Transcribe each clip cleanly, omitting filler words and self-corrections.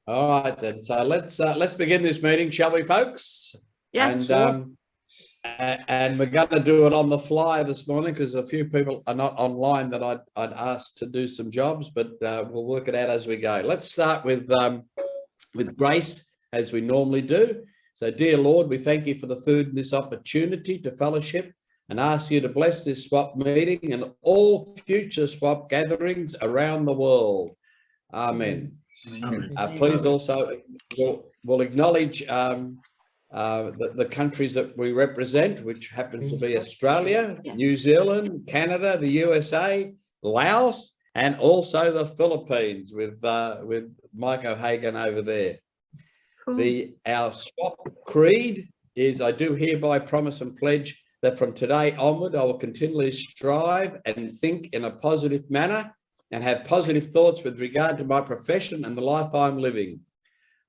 All right then. So let's begin this meeting, shall we, folks? Yes. And we're going to do it on the fly this morning because a few people are not online that I'd asked to do some jobs, but we'll work it out as we go. Let's start with grace, as we normally do. So, dear Lord, we thank you for the food and this opportunity to fellowship, and ask you to bless this swap meeting and all future swap gatherings around the world. Amen. Please also, we'll acknowledge the countries that we represent, which happens to be Australia, New Zealand, Canada, the USA, Laos, and also the Philippines with Mike O'Hagan over there. Cool. Our swap creed is, I do hereby promise and pledge that from today onward, I will continually strive and think in a positive manner and have positive thoughts with regard to my profession and the life I'm living.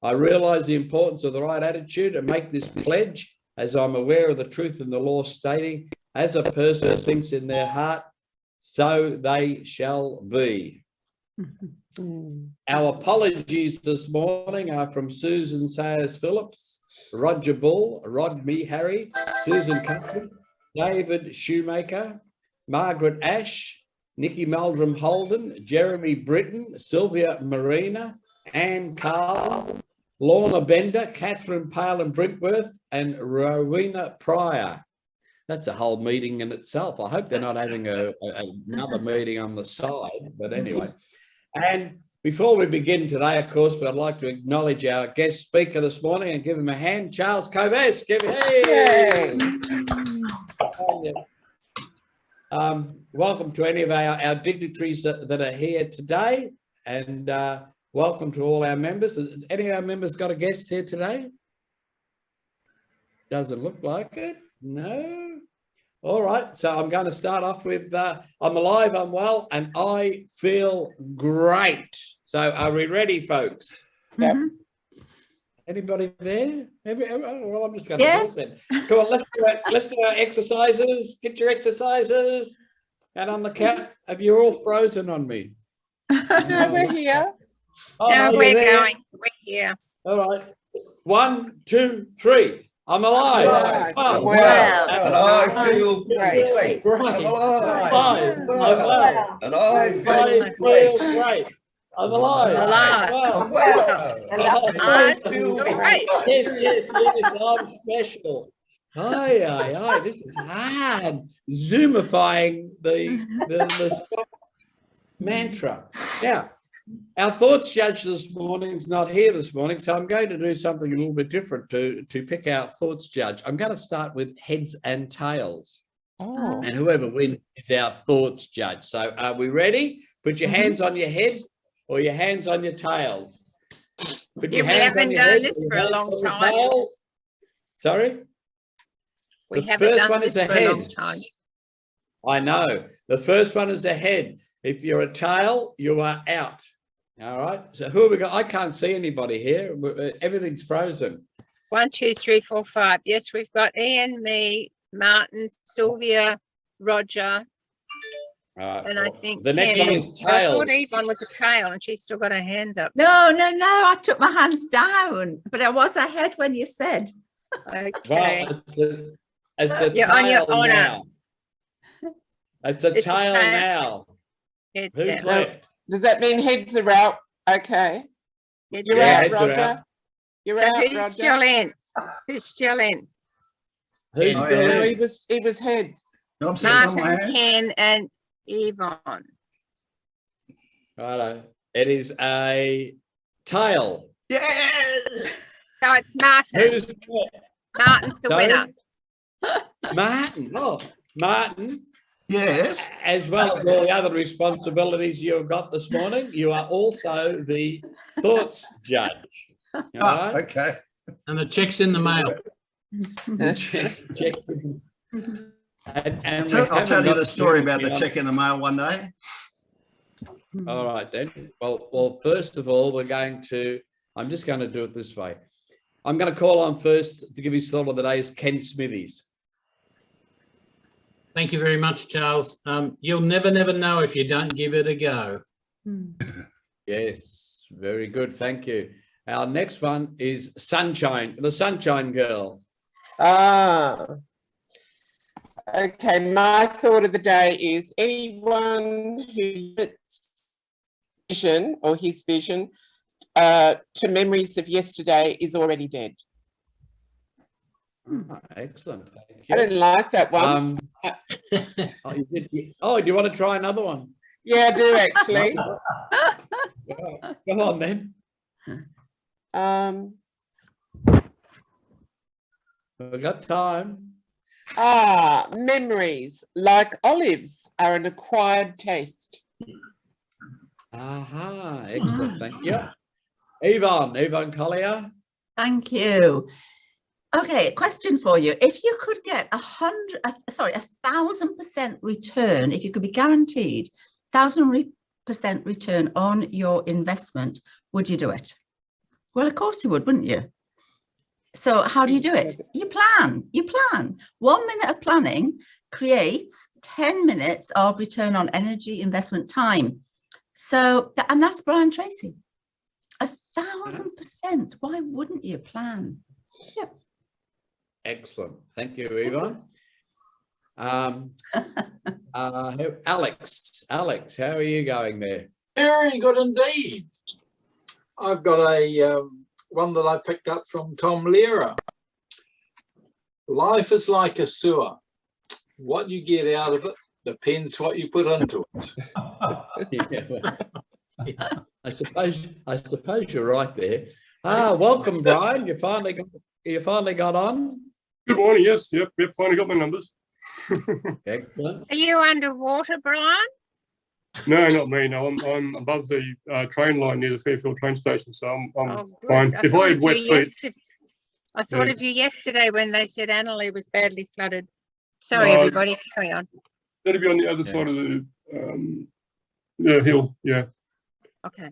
I realise the importance of the right attitude and make this pledge as I'm aware of the truth in the law stating, as a person thinks in their heart, so they shall be. Our apologies this morning are from Susan Sayers-Phillips, Roger Bull, Rod Meharry, Susan Cuthbert, David Shoemaker, Margaret Ash, Nikki Meldrum Holden, Jeremy Britton, Sylvia Marina, Anne Carl, Lorna Bender, Catherine Palin Brinkworth, and Rowena Pryor. That's a whole meeting in itself. I hope they're not having another meeting on the side, but anyway. And before we begin today, of course, we'd like to acknowledge our guest speaker this morning and give him a hand, Charles Kovess. Give him, hey! Welcome to any of our dignitaries that are here today, and welcome to all our members. Any of our members got a guest here today? Doesn't look like it. No. All right. So I'm going to start off with I'm alive, I'm well, and I feel great. So are we ready, folks? Yep. Anybody there? Well, I'm just going to Yes. talk then. Come on, let's do our exercises. Get your exercises. And on the count, have you all frozen on me? No, we're here. Oh, No, you're we're there. going. We're here. All right. 1, 2, 3. I'm alive. Alive. Oh, Well. And I feel Great. Great. I'm alive. I'm well. And I feel I feel great. I'm alive. Alive. Well. well. I feel great. Yes, I'm special. Aye. This is hard. Zoomifying the mantra. Now, our thoughts judge this morning's not here this morning, so I'm going to do something a little bit different to pick our thoughts judge. I'm going to start with heads and tails. Oh. And whoever wins is our thoughts judge. So are we ready? Put your hands on your heads or your hands on your tails. Put Yeah, your we hands haven't on your done heads this or for your a hands long on your time. tails. Sorry? We The haven't first done one this is for a long ahead. time. I know. The first one is a head. If you're a tail, you are out. All right. So who have we got? I can't see anybody here. Everything's frozen. 1, 2, 3, 4, 5. Yes, we've got Ian, me, Martin, Sylvia, Roger, and I think the next Ken. one is I tail. thought Yvonne was a tail and she's still got her hands up. No, I took my hands down, but I was ahead when you said. Okay. Well, it's a You're on your tail honour. now. It's a It's a tail tail. now. Heads Who's down. left? Does that mean heads are out? Okay. Heads You're Yeah, down. out, heads are Roger. out. You're So out, who's Roger. still in? Who's still in? Who's Oh, still yeah. No, in? he was heads. I'm sitting on my Martin, hands. Ken, and Yvonne. Righto. It is a tail. Yeah. So it's Martin. Who's left? Martin's the Sorry? winner. Martin. Oh, Martin. Yes. As well as all the other responsibilities you've got this morning, you are also the thoughts judge. All Oh, right? okay. And the check's in the mail. Check. And we I'll haven't tell you got the story to- about the check in the mail one day. All right then. Well, first of all, I'm just going to do it this way. I'm going to call on first to give his thought of the day is Ken Smithies. Thank you very much, Charles. You'll never know if you don't give it a go. Yes, very good. Thank you. Our next one is Sunshine, the Sunshine Girl. Ah. Okay, my thought of the day is anyone who limits vision or his vision to memories of yesterday is already dead. Oh, excellent. Thank I you. didn't like that one. Oh, do you want to try another one? Yeah, I do actually. Go on then. We've got time. Memories, like olives, are an acquired taste. Aha, excellent. Thank you. Yvonne Collier. Thank you. Okay, question for you. If you could get 1,000% return, if you could be guaranteed 1,000% return on your investment, would you do it? Well, of course you would, wouldn't you? So how do you do it? You plan. 1 minute of planning creates 10 minutes of return on energy investment time. So, and that's Brian Tracy. 1,000%. Why wouldn't you plan? Yep. Excellent. Thank you, Yvonne. Alex, how are you going there? Very good indeed. I've got a one that I picked up from Tom Lehrer. Life is like a sewer. What you get out of it depends what you put into it. Yeah, I suppose you're right there. Welcome, Brian. You finally got on. Good morning. Yes. Yep. Finally got my numbers. Excellent. Are you underwater, Brian? No, not me. No, I'm above the train line near the Fairfield train station, so I'm Good. fine. If I had wet feet, I thought Yeah. of you yesterday when they said Annerley was badly flooded. Sorry, No, everybody, carry on. that'd be on the other Yeah. side of the hill. Yeah. Okay.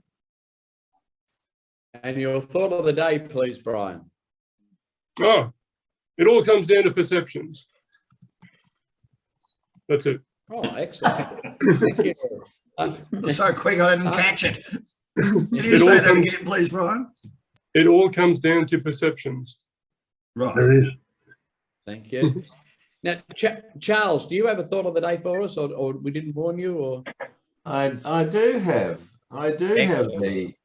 And your thought of the day, please, Brian. Oh, it all comes down to perceptions. That's it. Oh, excellent. Thank you. So quick, I didn't catch it. Can you It say all that comes- again, please, Brian? It all comes down to perceptions. Right. Thank you. Now, Charles, do you have a thought of the day for us, or we didn't warn you, or? I do have Excellent.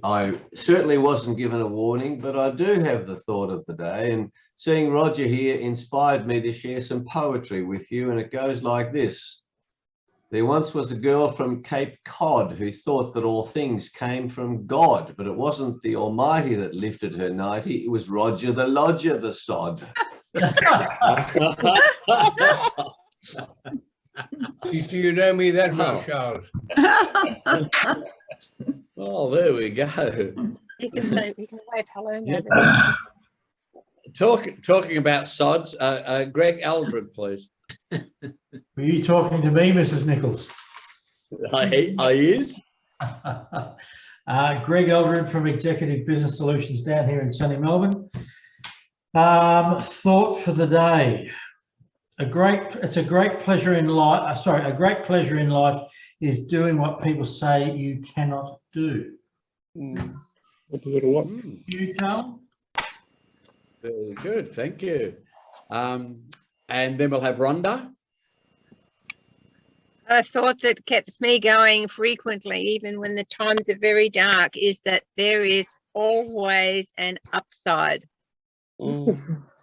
I certainly wasn't given a warning, but I do have the thought of the day, and seeing Roger here inspired me to share some poetry with you, and it goes like this. There once was a girl from Cape Cod who thought that all things came from God, but it wasn't the Almighty that lifted her 90, it was Roger the Lodger the sod. Do you know me that well, Wow. Charles? Oh, there we go. You can say, you can wave hello. Yeah. Nobody. Talking about sods, Greg Aldred, please. Were you talking to me, Mrs. Nichols? I is. Greg Eldred from Executive Business Solutions down here in sunny Melbourne. Thought for the day. A great pleasure in life. A great pleasure in life is doing what people say you cannot do. What's a little what? You, Carl? Very good, thank you. And then we'll have Rhonda. A thought that keeps me going frequently, even when the times are very dark, is that there is always an upside.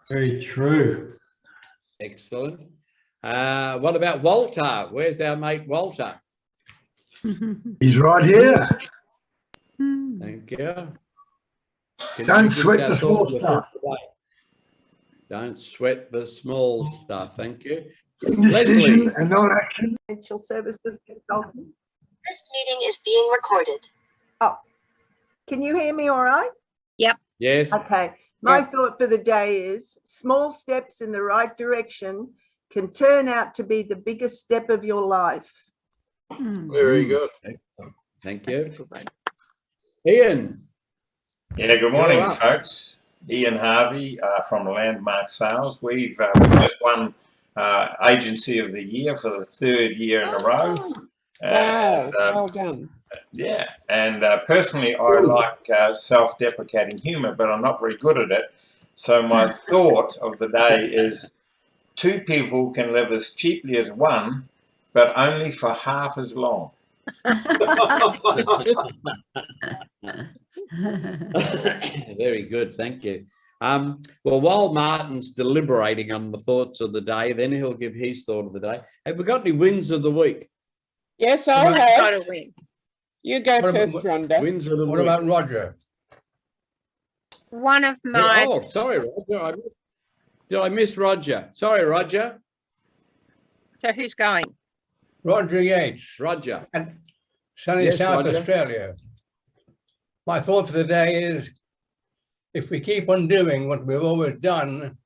Very true. Excellent. What about Walter? Where's our mate Walter? He's right here. Thank you. Can Don't you give sweat us the our small thoughts of stuff. the day? Don't sweat the small stuff. Thank you. Indecision Leslie. and non-action. Financial services consultant. This meeting is being recorded. Oh, can you hear me all right? Yes. Okay. My thought for the day is small steps in the right direction can turn out to be the biggest step of your life. Very good. Thank you. Ian. Yeah, good morning, You're up. folks. Ian Harvey from Landmark Sales. We've just won Agency of the Year for the third year in a row. Wow, And, well done. Yeah, and personally, I like self-deprecating humour, but I'm not very good at it. So my thought of the day is 2 people can live as cheaply as 1, but only for half as long. Very good, thank you. Well, while Martin's deliberating on the thoughts of the day, then he'll give his thought of the day. Have we got any wins of the week? Yes, I Got have. a win. You go What about- first, Rhonda. Wins of the What week. about Roger? One of my, Oh, sorry, Roger. Did I miss Roger? Sorry, Roger. so who's going? Roger Yates, Roger. and sunny Yes, South Roger. Australia. My thought for the day is, if we keep on doing what we've always done,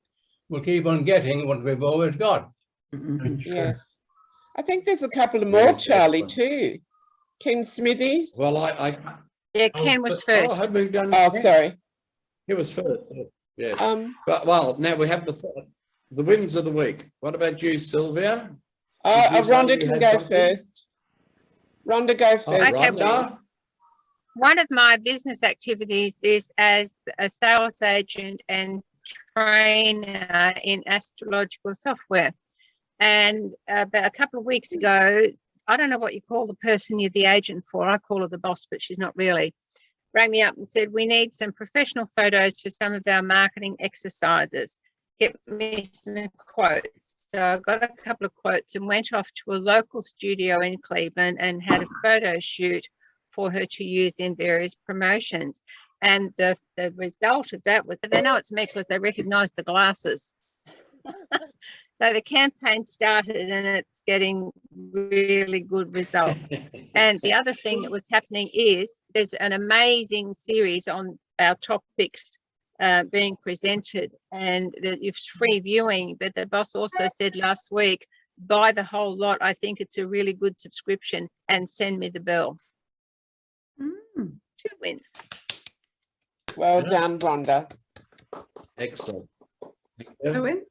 we'll keep on getting what we've always got. Yes. I think there's a couple of more, Yes, Charlie, excellent. too. Ken Smithies. Well, Yeah, Ken was Oh, first. have we done? Oh, sorry. He was first. Yeah. But Well, now we have the wins of the week. What about you, Sylvia? Oh, Did you say Rhonda you can had go something? first. Rhonda, go first. Okay, Rhonda? One of my business activities is as a sales agent and trainer in astrological software. And about a couple of weeks ago, I don't know what you call the person you're the agent for. I call her the boss, but she's not really. Rang me up and said, we need some professional photos for some of our marketing exercises. Get me some quotes. So I got a couple of quotes and went off to a local studio in Cleveland and had a photo shoot for her to use in various promotions. And the result of that was that they know it's me because they recognize the glasses. So the campaign started and it's getting really good results. And the other thing that was happening is there's an amazing series on our topics being presented, and it's free viewing. But the boss also said last week, buy the whole lot. I think it's a really good subscription and send me the bill. 2 wins. Well done, Rhonda. Excellent. A win.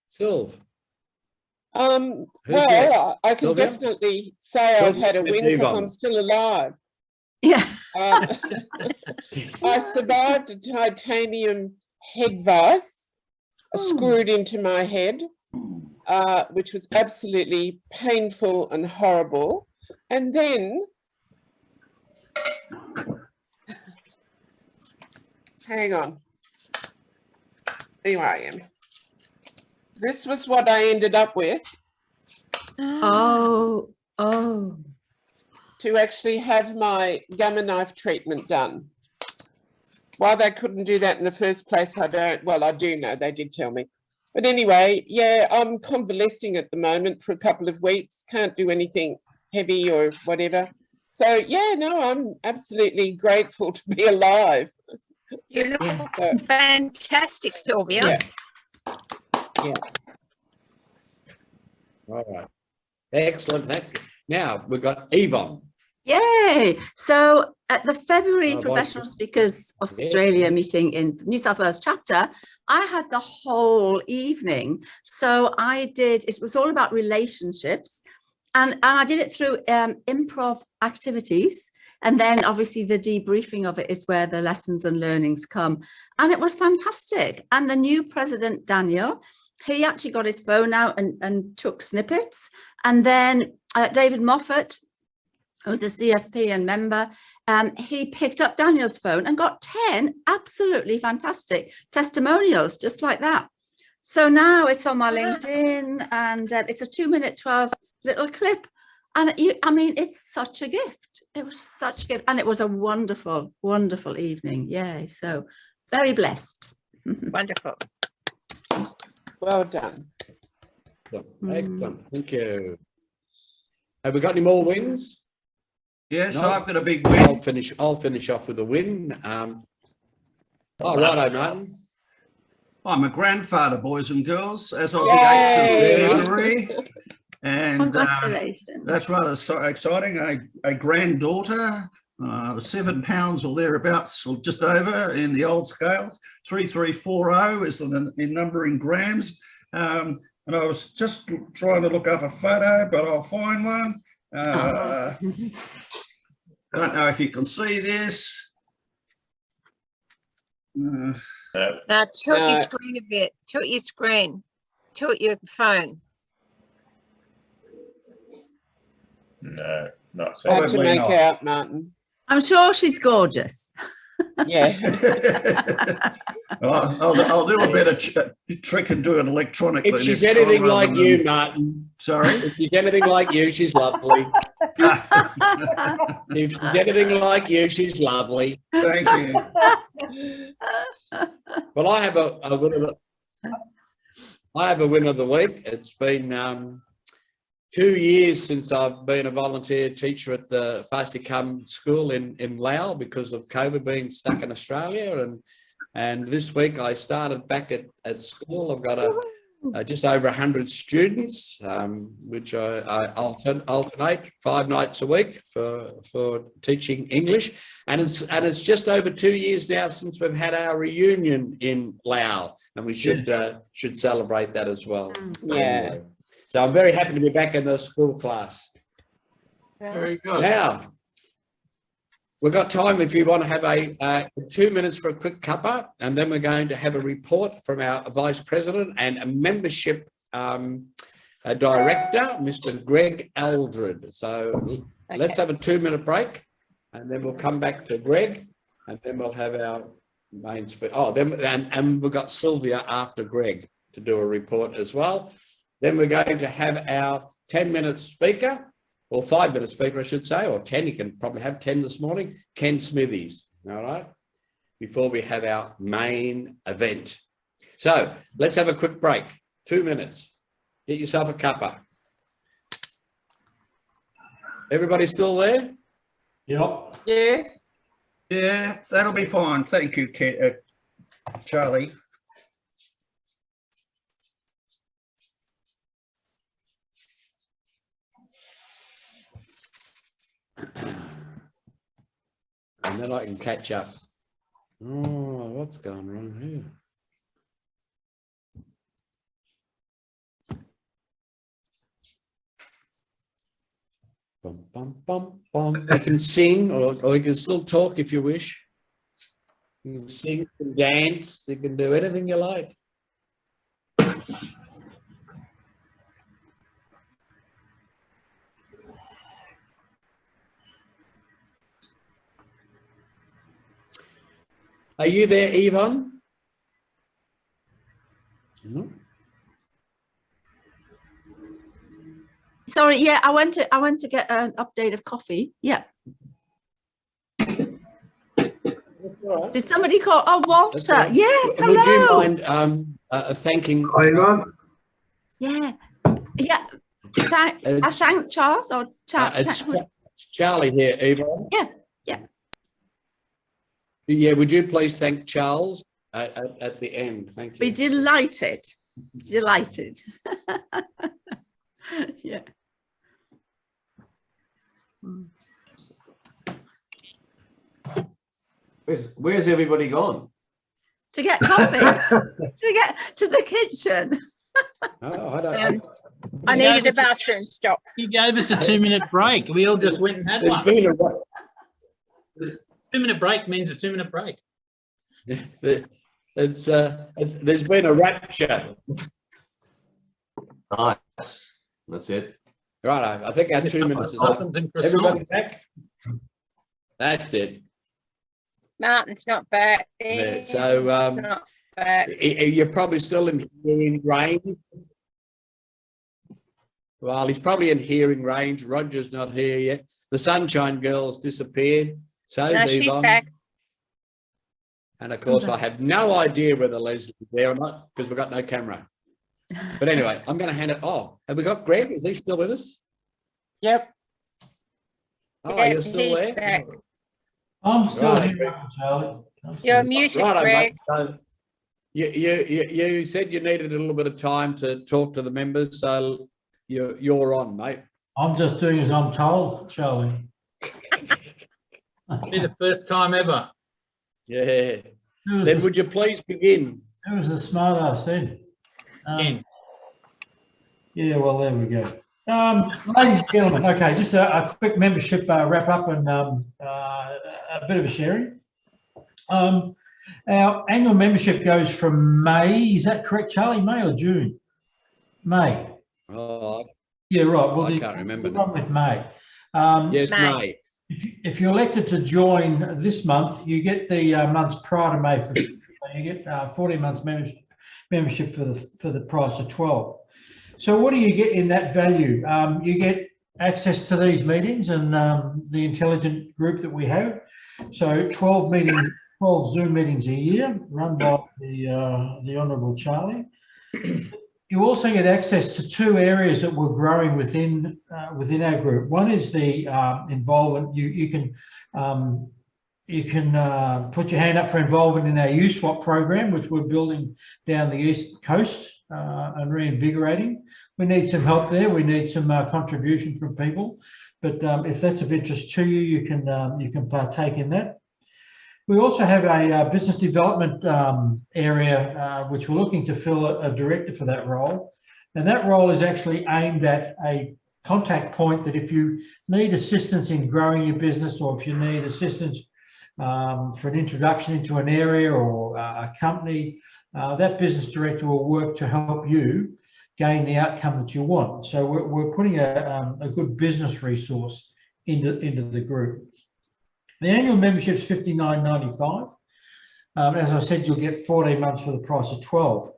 Sylv. Well, next? I can Sylvia? definitely say I've had a Sylvia win because Devon. I'm still alive. Yeah. I survived a titanium head vise screwed into my head, which was absolutely painful and horrible. And then, hang on, here I am. This was what I ended up with. Oh. To actually have my gamma knife treatment done. Why they couldn't do that in the first place, I do know, they did tell me. But anyway, yeah, I'm convalescing at the moment for a couple of weeks, can't do anything heavy or whatever. So yeah, no, I'm absolutely grateful to be alive. You look fantastic, Sylvia. Yeah. Yeah. All right. Excellent. Now we've got Yvonne. Yay! So at the February Oh, Professional right. Speakers Australia meeting in New South Wales chapter, I had the whole evening. So it was all about relationships, and I did it through improv activities. And then obviously the debriefing of it is where the lessons and learnings come. And it was fantastic. And the new president, Daniel, he actually got his phone out and took snippets. And then David Moffat, who's a CSP and member, he picked up Daniel's phone and got 10 absolutely fantastic testimonials, just like that. So now it's on my LinkedIn, and it's a 2-minute 12 little clip. And I mean, it's such a gift. It was such a gift. And it was a wonderful, wonderful evening. Yay. So very blessed. Wonderful. Well done. Excellent. Thank you. Have we got any more wins? Yes, No? I've got a big win. I'll finish off with a win. Righto, Martin. I'm a grandfather, boys and girls, as of the Yay! 8th of January. And Congratulations. that's rather exciting. A granddaughter, 7 pounds or thereabouts, or just over in the old scale. 3340 is the number in grams. And I was just trying to look up a photo, but I'll find one. Don't know if you can see this. Now tilt your No. screen a bit. Tilt your screen. Tilt your phone. No, not so. Hard to Probably make not. out, Martin. I'm sure she's gorgeous. Yeah. I'll do a better trick and do it electronically. If she's next anything time rather like you, than- Martin, Sorry? if she's anything like you, she's lovely. If she's anything like you, she's lovely. Thank you. Well, I have a win of the week. It's been 2 years since I've been a volunteer teacher at the Fasikam school in Laos because of COVID being stuck in Australia. And this week I started back at school. I've got just over 100 students, which I alternate 5 nights a week for teaching English. And it's just over 2 years now since we've had our reunion in Laos, and we should celebrate that as well. Yeah. So I'm very happy to be back in the school class. Very good. Now, we've got time if you want to have a 2 minutes for a quick cuppa, and then we're going to have a report from our Vice President and a membership Director, Mr. Greg Aldred. So let's have a 2-minute break, and then we'll come back to Greg, and then we'll have our main speaker. Oh, and we've got Sylvia after Greg to do a report as well. Then we're going to have our 10-minute speaker, or 5-minute speaker, I should say, or 10. You can probably have 10 this morning. Ken Smithies, all right, before we have our main event. So let's have a quick break. 2 minutes. Get yourself a cuppa. Everybody still there? Yep. Yes. Yeah, that'll be fine. Thank you, Charlie. And then I can catch up. Oh, what's going wrong here? Bum, bum, bum, bum. You can sing, or you can still talk if you wish. You can sing, you can dance, you can do anything you like. Are you there, Yvonne? No. Sorry, yeah, I went to get an update of coffee. Yeah. Did somebody call? Oh, Walter. Yes, hello. Would you mind thanking? Yeah, yeah. I thank Charles or It's Charlie here, Yvonne. Yeah, yeah. Yeah, would you please thank Charles at the end? Thank you. Be delighted. Delighted. Yeah. Where's everybody gone? To get coffee. To get to the kitchen. Oh, I don't. I needed a bathroom stop. You gave us a 2-minute break. We all just went and had There's one. been a 2-minute break means a 2-minute break. there's been a rapture. Nice. That's it. Right, I think our 2 minutes is up. Muffins and croissants. Everybody back? That's it. Martin's not back. Yeah, so Not back. you're probably still in hearing range. Well, he's probably in hearing range. Roger's not here yet. The Sunshine Girl's disappeared. So No, she's back. And of course, I have no idea whether Leslie's there or not because we've got no camera. But anyway, I'm going to hand it. Oh, have we got Greg? Is he still with us? Yep. Oh, Yeah, you're still he's there? back. I'm still Right. here, Charlie. You're muted, Right, Greg. so you said you needed a little bit of time to talk to the members, so you're on, mate. I'm just doing as I'm told, Charlie. Be the first time ever. Yeah. Then would you please begin? Who was the smart ass then? Ken. Yeah, well, there we go. Ladies and gentlemen, okay, just a quick membership wrap up and a bit of a sharing. Our annual membership goes from May, is that correct, Charlie? May or June? May. Oh, Yeah, right. Well, I can't remember. Run with May. Yes, May. May. If you're elected to join this month, you get the months prior to May. You get 14 months membership for the price of 12. So what do you get in that value? You get access to these meetings and the intelligent group that we have. So 12 Zoom meetings a year run by the Honourable Charlie. You also get access to two areas that we're growing within our group. One is the involvement. You can put your hand up for involvement in our USWAP program, which we're building down the east coast and reinvigorating. We need some help there. We need some contribution from people. But if that's of interest to you, you can partake in that. We also have a business development area, which we're looking to fill a director for that role. And that role is actually aimed at a contact point that if you need assistance in growing your business, or if you need assistance for an introduction into an area or a company, that business director will work to help you gain the outcome that you want. So we're putting a good business resource into the group. The annual membership is $59.95. As I said, you'll get 14 months for the price of 12.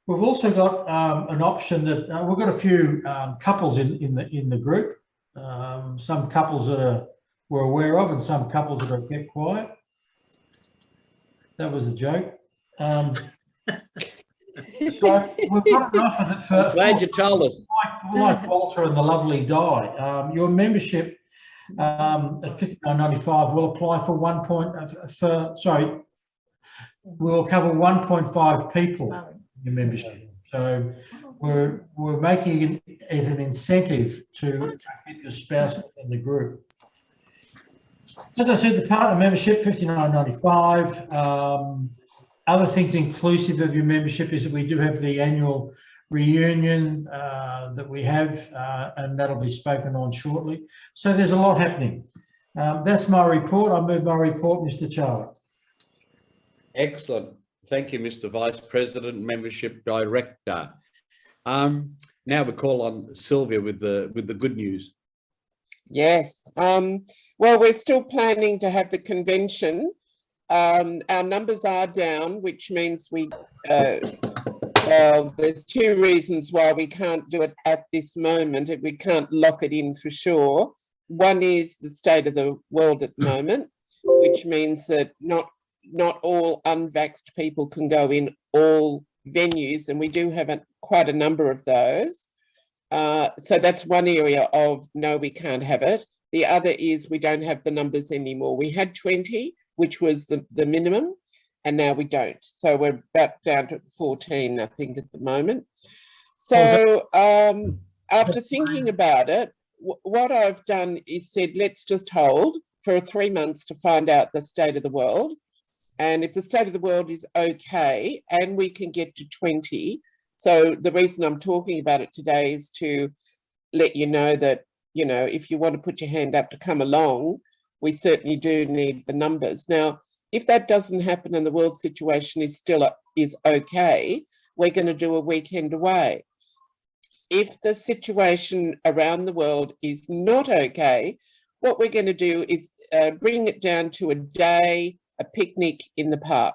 We've also got an option that we've got a few couples in the group. Some couples that we're aware of, and some couples that are kept quiet. That was a joke. So we've got an offer that for Glad you told us. like Walter and the lovely Di, your membership at $59.95 will apply for we'll cover 1.5 people in your membership. So we're making it an incentive to get your spouse within the group. As I said, the partner membership, $59.95. Other things inclusive of your membership is that we do have the annual reunion that we have, and that'll be spoken on shortly. So there's a lot happening. That's my report. I move my report, Mr. Charlie. Excellent. Thank you, Mr. Vice President, Membership Director. Now we call on Sylvia with the good news. Yes. Well, we're still planning to have the convention. Our numbers are down, which means well, there's two reasons why we can't do it at this moment. We can't lock it in for sure. One is the state of the world at the moment, which means that not all unvaxxed people can go in all venues, and we do have quite a number of those. So that's one area of no, we can't have it. The other is we don't have the numbers anymore. We had 20, which was the minimum, and now we don't. So we're about down to 14, I think, at the moment. So after thinking about it, what I've done is said, let's just hold for 3 months to find out the state of the world. And if the state of the world is okay and we can get to 20, so the reason I'm talking about it today is to let you know that, you know, if you want to put your hand up to come along, we certainly do need the numbers. Now, if that doesn't happen and the world situation is still okay, we're going to do a weekend away. If the situation around the world is not okay, what we're going to do is bring it down to a day, a picnic in the park.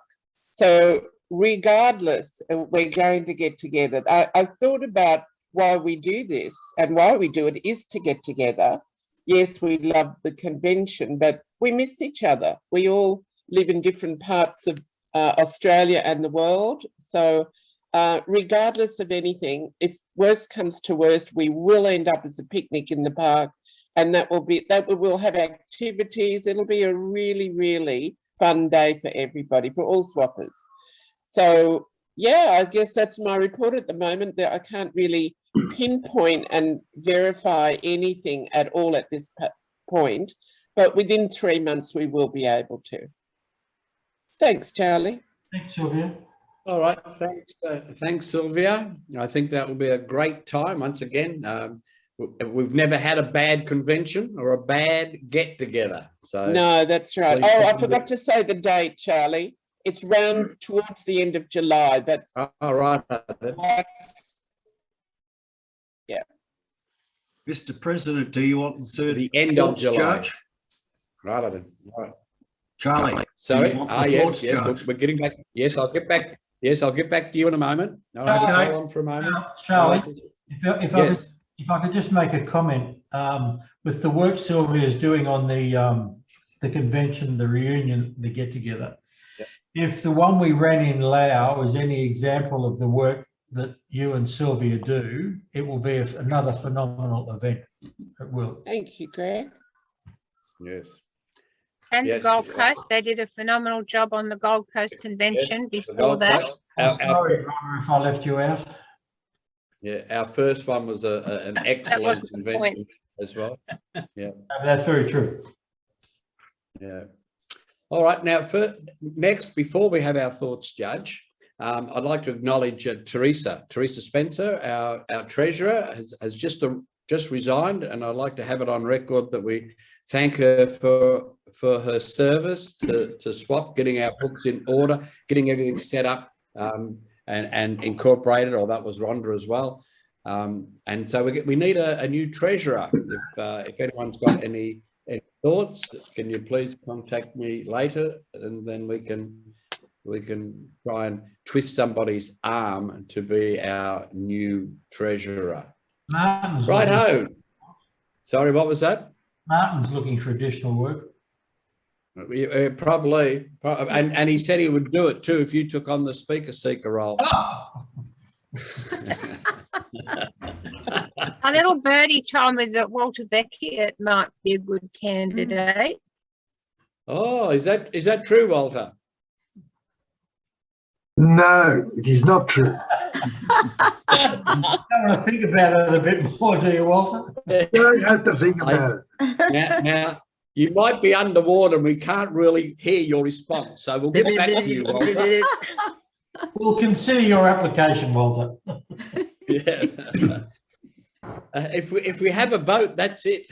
So regardless, we're going to get together. I thought about why we do this, and why we do it is to get together. Yes, we love the convention, but we miss each other. We all live in different parts of Australia and the world. So regardless of anything, if worst comes to worst, we will end up as a picnic in the park, and we'll have activities. It'll be a really, really fun day for everybody, for all swappers. So yeah, I guess that's my report at the moment. That I can't really pinpoint and verify anything at all at this point, but within 3 months we will be able to. Thanks, Charlie. Thanks, Sylvia. All right, thanks, Sylvia. I think that will be a great time once again. we've never had a bad convention or a bad get together. So No, that's right. please Oh, I take forgot to say the date, Charlie. It's round towards the end of July, but all right. yeah. Mr. President, do you want the third? The end of thoughts, July. Judge? Right. Right. Charlie. Sorry. do you want the Yes, thoughts, yes. Judge? We're getting back. Yes, I'll get back. Yes, I'll get back to you in a moment. I'll have Okay. to hold on for a moment. Charlie, if Yes. I could just make a comment, with the work Sylvia is doing on the convention, the reunion, the get together. Yep. If the one we ran in Lao is any example of the work that you and Sylvia do, it will be another phenomenal event. It will. Thank you, Greg. Yes. And the Yes, Gold yeah. Coast, they did a phenomenal job on the Gold Coast convention The before Gold that. Coast. I'm Our- sorry, Rhonda, if I left you out. Yeah, our first one was an excellent wasn't the point. convention as well. That's very true. Yeah. All right. Now, next, before we have our thoughts, Judge, I'd like to acknowledge Teresa Spencer, our treasurer, has just resigned, and I'd like to have it on record that we thank her for her service to SWAP, getting our books in order, getting everything set up and incorporated. Or that was Rhonda as well. And so we need a new treasurer. If anyone's got any thoughts, can you please contact me later, and then we can try and twist somebody's arm to be our new treasurer. Martin's Right looking- ho. Sorry, what was that? Martin's looking for additional work. Probably, and he said he would do it too if you took on the speaker seeker role. A little birdie told me that Walter Vecchiet might be a good candidate. Oh, is that true, Walter? No, it is not true. I want to think about it a bit more, do you, Walter? You don't have to think about it. Now, you might be underwater and we can't really hear your response, so we'll get back to you, Walter. We'll consider your application, Walter. Yeah. If we have a vote, that's it.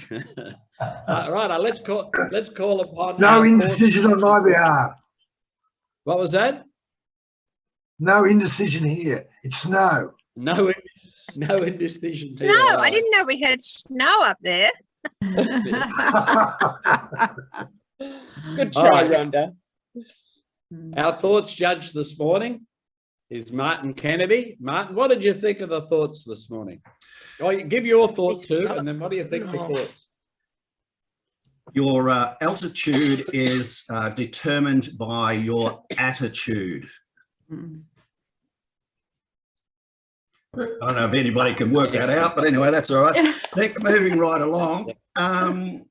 Right, let's call upon. No our indecision on my behalf. What was that? No indecision here. It's no. No indecision. Snow. I didn't know we had snow up there. Good All try, right. Rhonda. Our thoughts judge this morning is Martin Kennedy. Martin, what did you think of the thoughts this morning? Oh, give your thoughts too, and then what do you think of the thoughts? Your altitude is determined by your attitude. I don't know if anybody can work that out, but anyway, that's all right. Moving right along. I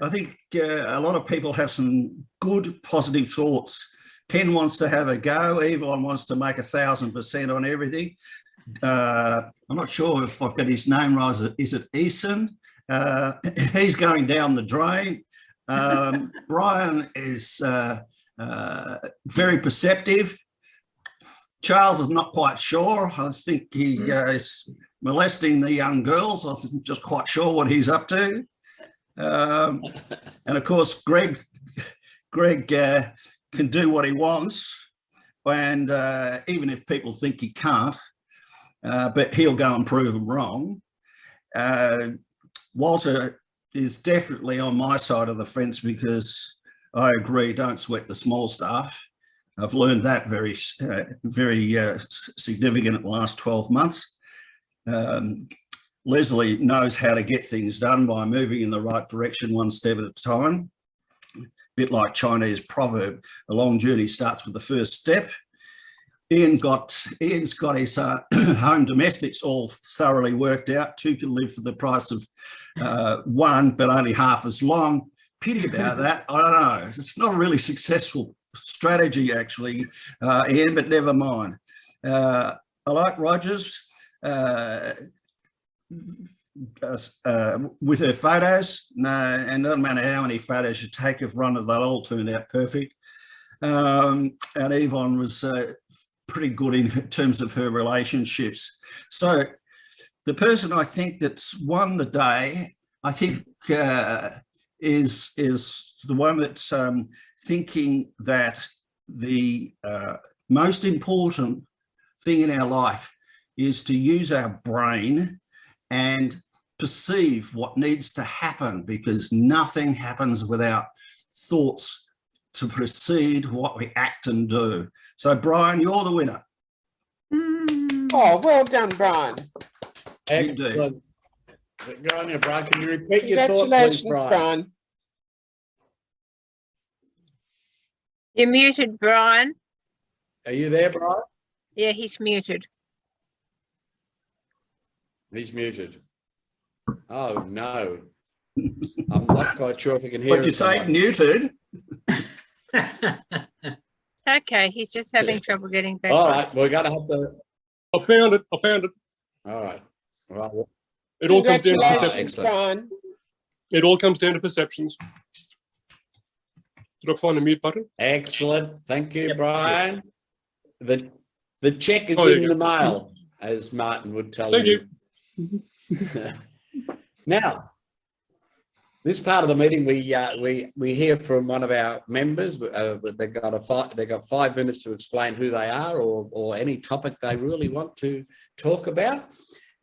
think a lot of people have some good positive thoughts. Ken wants to have a go. Yvonne wants to make 1,000% on everything. I'm not sure if I've got his name right. Is it Eason? He's going down the drain. Brian is very perceptive. Charles is not quite sure. I think he is molesting the young girls. I'm just quite sure what he's up to. And of course, Greg can do what he wants, and even if people think he can't, but he'll go and prove them wrong. Walter is definitely on my side of the fence because I agree, don't sweat the small stuff. I've learned that very significant in the last 12 months. Leslie knows how to get things done by moving in the right direction one step at a time. A bit like Chinese proverb, a long journey starts with the first step. Ian's got his home domestics all thoroughly worked out. 2 can live for the price of 1, but only half as long. Pity about that. I don't know. It's not a really successful strategy, actually, Ian, but never mind. I like Rogers with her photos. No, and doesn't matter how many photos you take of Rhonda, they all turned out perfect. And Yvonne was pretty good in terms of her relationships. So the person I think that's won the day, I think, is the one that's thinking that the most important thing in our life is to use our brain and perceive what needs to happen, because nothing happens without thoughts to precede what we act and do. So, Brian, you're the winner. Oh, well done, Brian. Excellent. Good on you, Brian. Can you repeat your thought, please, Congratulations, Brian? Brian. You're muted, Brian. Are you there, Brian? Yeah, he's muted. He's muted. Oh, no. I'm not quite sure if you can hear What you us or say, not. muted? Okay, he's just having trouble getting back. All right, we're going to have to... I found it. I found it. All right. All right. It all comes down to Congratulations, perceptions. Brian. It all comes down to perceptions. Did I find the mute button? Excellent. Thank you, Brian. The check is Oh, there in you the go. mail, as Martin would tell Thank you. Now, this part of the meeting, we hear from one of our members. They got 5 minutes to explain who they are or any topic they really want to talk about.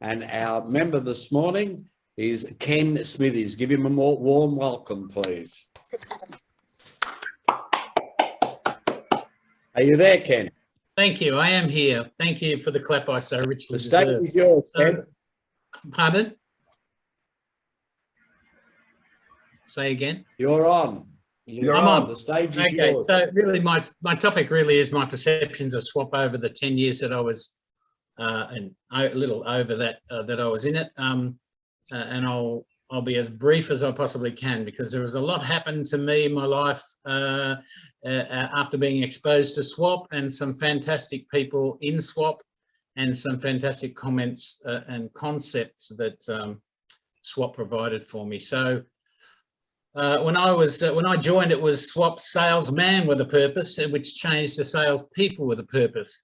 And our member this morning is Ken Smithies. Give him a more warm welcome, please. Are you there, Ken? Thank you. I am here. Thank you for the clap I so richly The stage deserve. is yours, Ken. Pardon? Say again. You're on. You're I'm on. The stage is Okay, yours. so really my topic really is my perceptions of swap over the 10 years that I was and a little over that that I was in it. And I'll be as brief as I possibly can, because there was a lot happened to me in my life after being exposed to swap, and some fantastic people in swap, and some fantastic comments and concepts that swap provided for me. So when I joined, it was swap salesman with a purpose, which changed to salespeople with a purpose.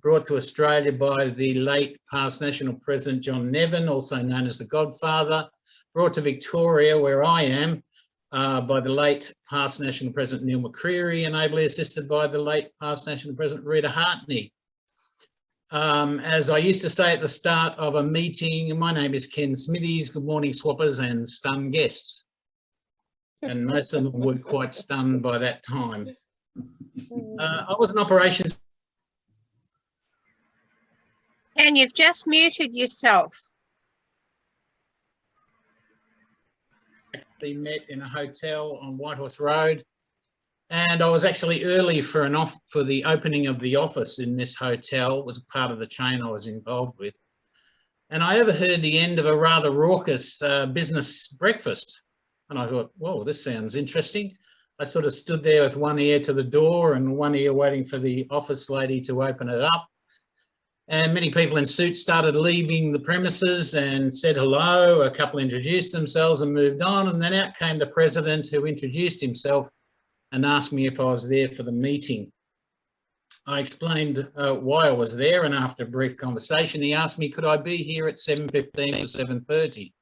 Brought to Australia by the late past National President John Nevin, also known as the Godfather. Brought to Victoria, where I am, by the late past National President Neil McCreary, and ably assisted by the late past National President Rita Hartney. As I used to say at the start of a meeting, my name is Ken Smithies. Good morning, swappers and stunned guests. And most of them were quite stunned by that time. I was an operations. And you've just muted yourself. We met in a hotel on Whitehorse Road, and I was actually early for the opening of the office in this hotel. It was part of the chain I was involved with, and I overheard the end of a rather raucous business breakfast, and I thought, whoa, this sounds interesting. I sort of stood there with one ear to the door and one ear waiting for the office lady to open it up. And many people in suits started leaving the premises and said hello. A couple introduced themselves and moved on. And then out came the president, who introduced himself and asked me if I was there for the meeting. I explained why I was there. And after a brief conversation, he asked me, could I be here at 7:15 or 7:30?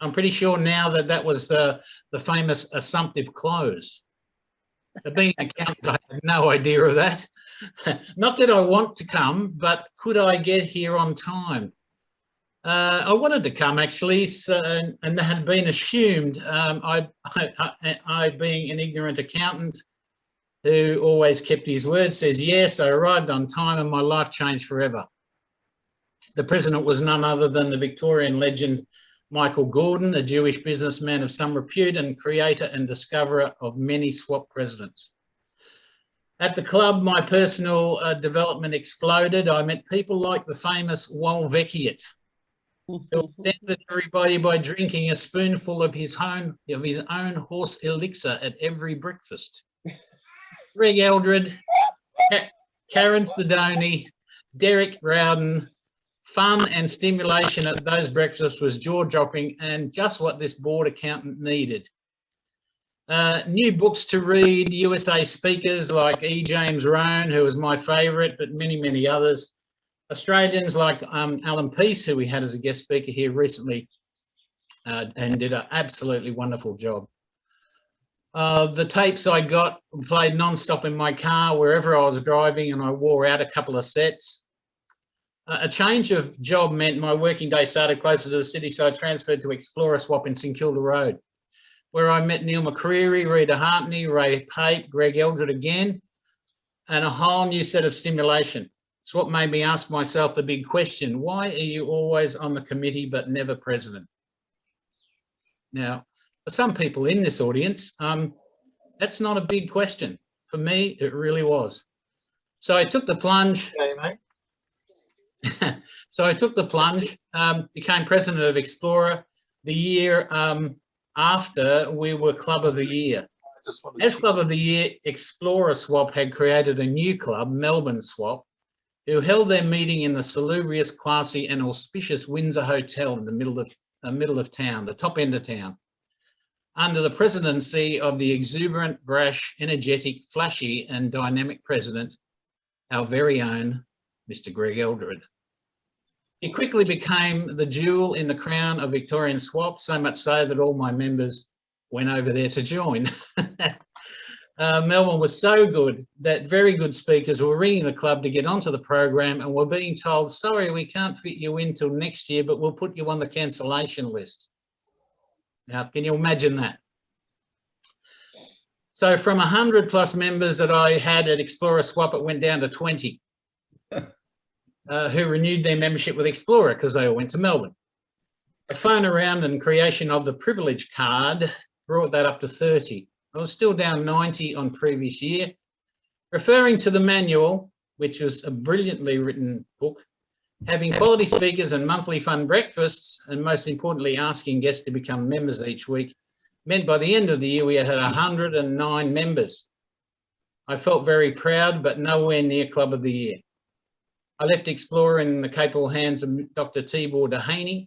I'm pretty sure now that that was the famous assumptive close. Being an accountant, I had no idea of that. Not that I want to come, but could I get here on time? I wanted to come actually, and that had been assumed. I being an ignorant accountant who always kept his word, says yes, I arrived on time and my life changed forever. The president was none other than the Victorian legend Michael Gordon, a Jewish businessman of some repute and creator and discoverer of many swap presidents. At the club, my personal development exploded. I met people like the famous Wal Vecchiet, who offended everybody by drinking a spoonful of his own horse elixir at every breakfast. Greg Eldred, Karen Sidoni, Derek Rowden. Fun and stimulation at those breakfasts was jaw-dropping and just what this board accountant needed. New books to read, USA speakers like E. James Rohn, who was my favourite, but many, many others. Australians like Alan Peace, who we had as a guest speaker here recently, and did an absolutely wonderful job. The tapes I got played non-stop in my car wherever I was driving, and I wore out a couple of sets. A change of job meant my working day started closer to the city, so I transferred to Explorer Swap in St Kilda Road, where I met Neil McCreary, Rita Hartney, Ray Pape, Greg Eldred again, and a whole new set of stimulation. It's what made me ask myself the big question: why are you always on the committee but never president? Now, for some people in this audience, that's not a big question. For me, it really was. So I took the plunge. Okay, mate. So I took the plunge, became president of Explorer the year after we were Club of the Year. As Club of the Year, Explorer Swap had created a new club, Melbourne Swap, who held their meeting in the salubrious, classy and auspicious Windsor Hotel in the middle of town, the top end of town, under the presidency of the exuberant, brash, energetic, flashy and dynamic president, our very own Mr. Greg Eldred. It quickly became the jewel in the crown of Victorian Swap, so much so that all my members went over there to join. Melbourne was so good that very good speakers were ringing the club to get onto the program and were being told, sorry, we can't fit you in till next year, but we'll put you on the cancellation list. Now, can you imagine that? So from 100 plus members that I had at Explorer Swap, it went down to 20 who renewed their membership with Explorer because they all went to Melbourne. A phone around and creation of the privilege card brought that up to 30. I was still down 90 on previous year. Referring to the manual, which was a brilliantly written book, having quality speakers and monthly fun breakfasts, and most importantly, asking guests to become members each week, meant by the end of the year we had 109 members. I felt very proud, but nowhere near Club of the Year. I left Explorer in the capable hands of Dr. Tibor Dehaney,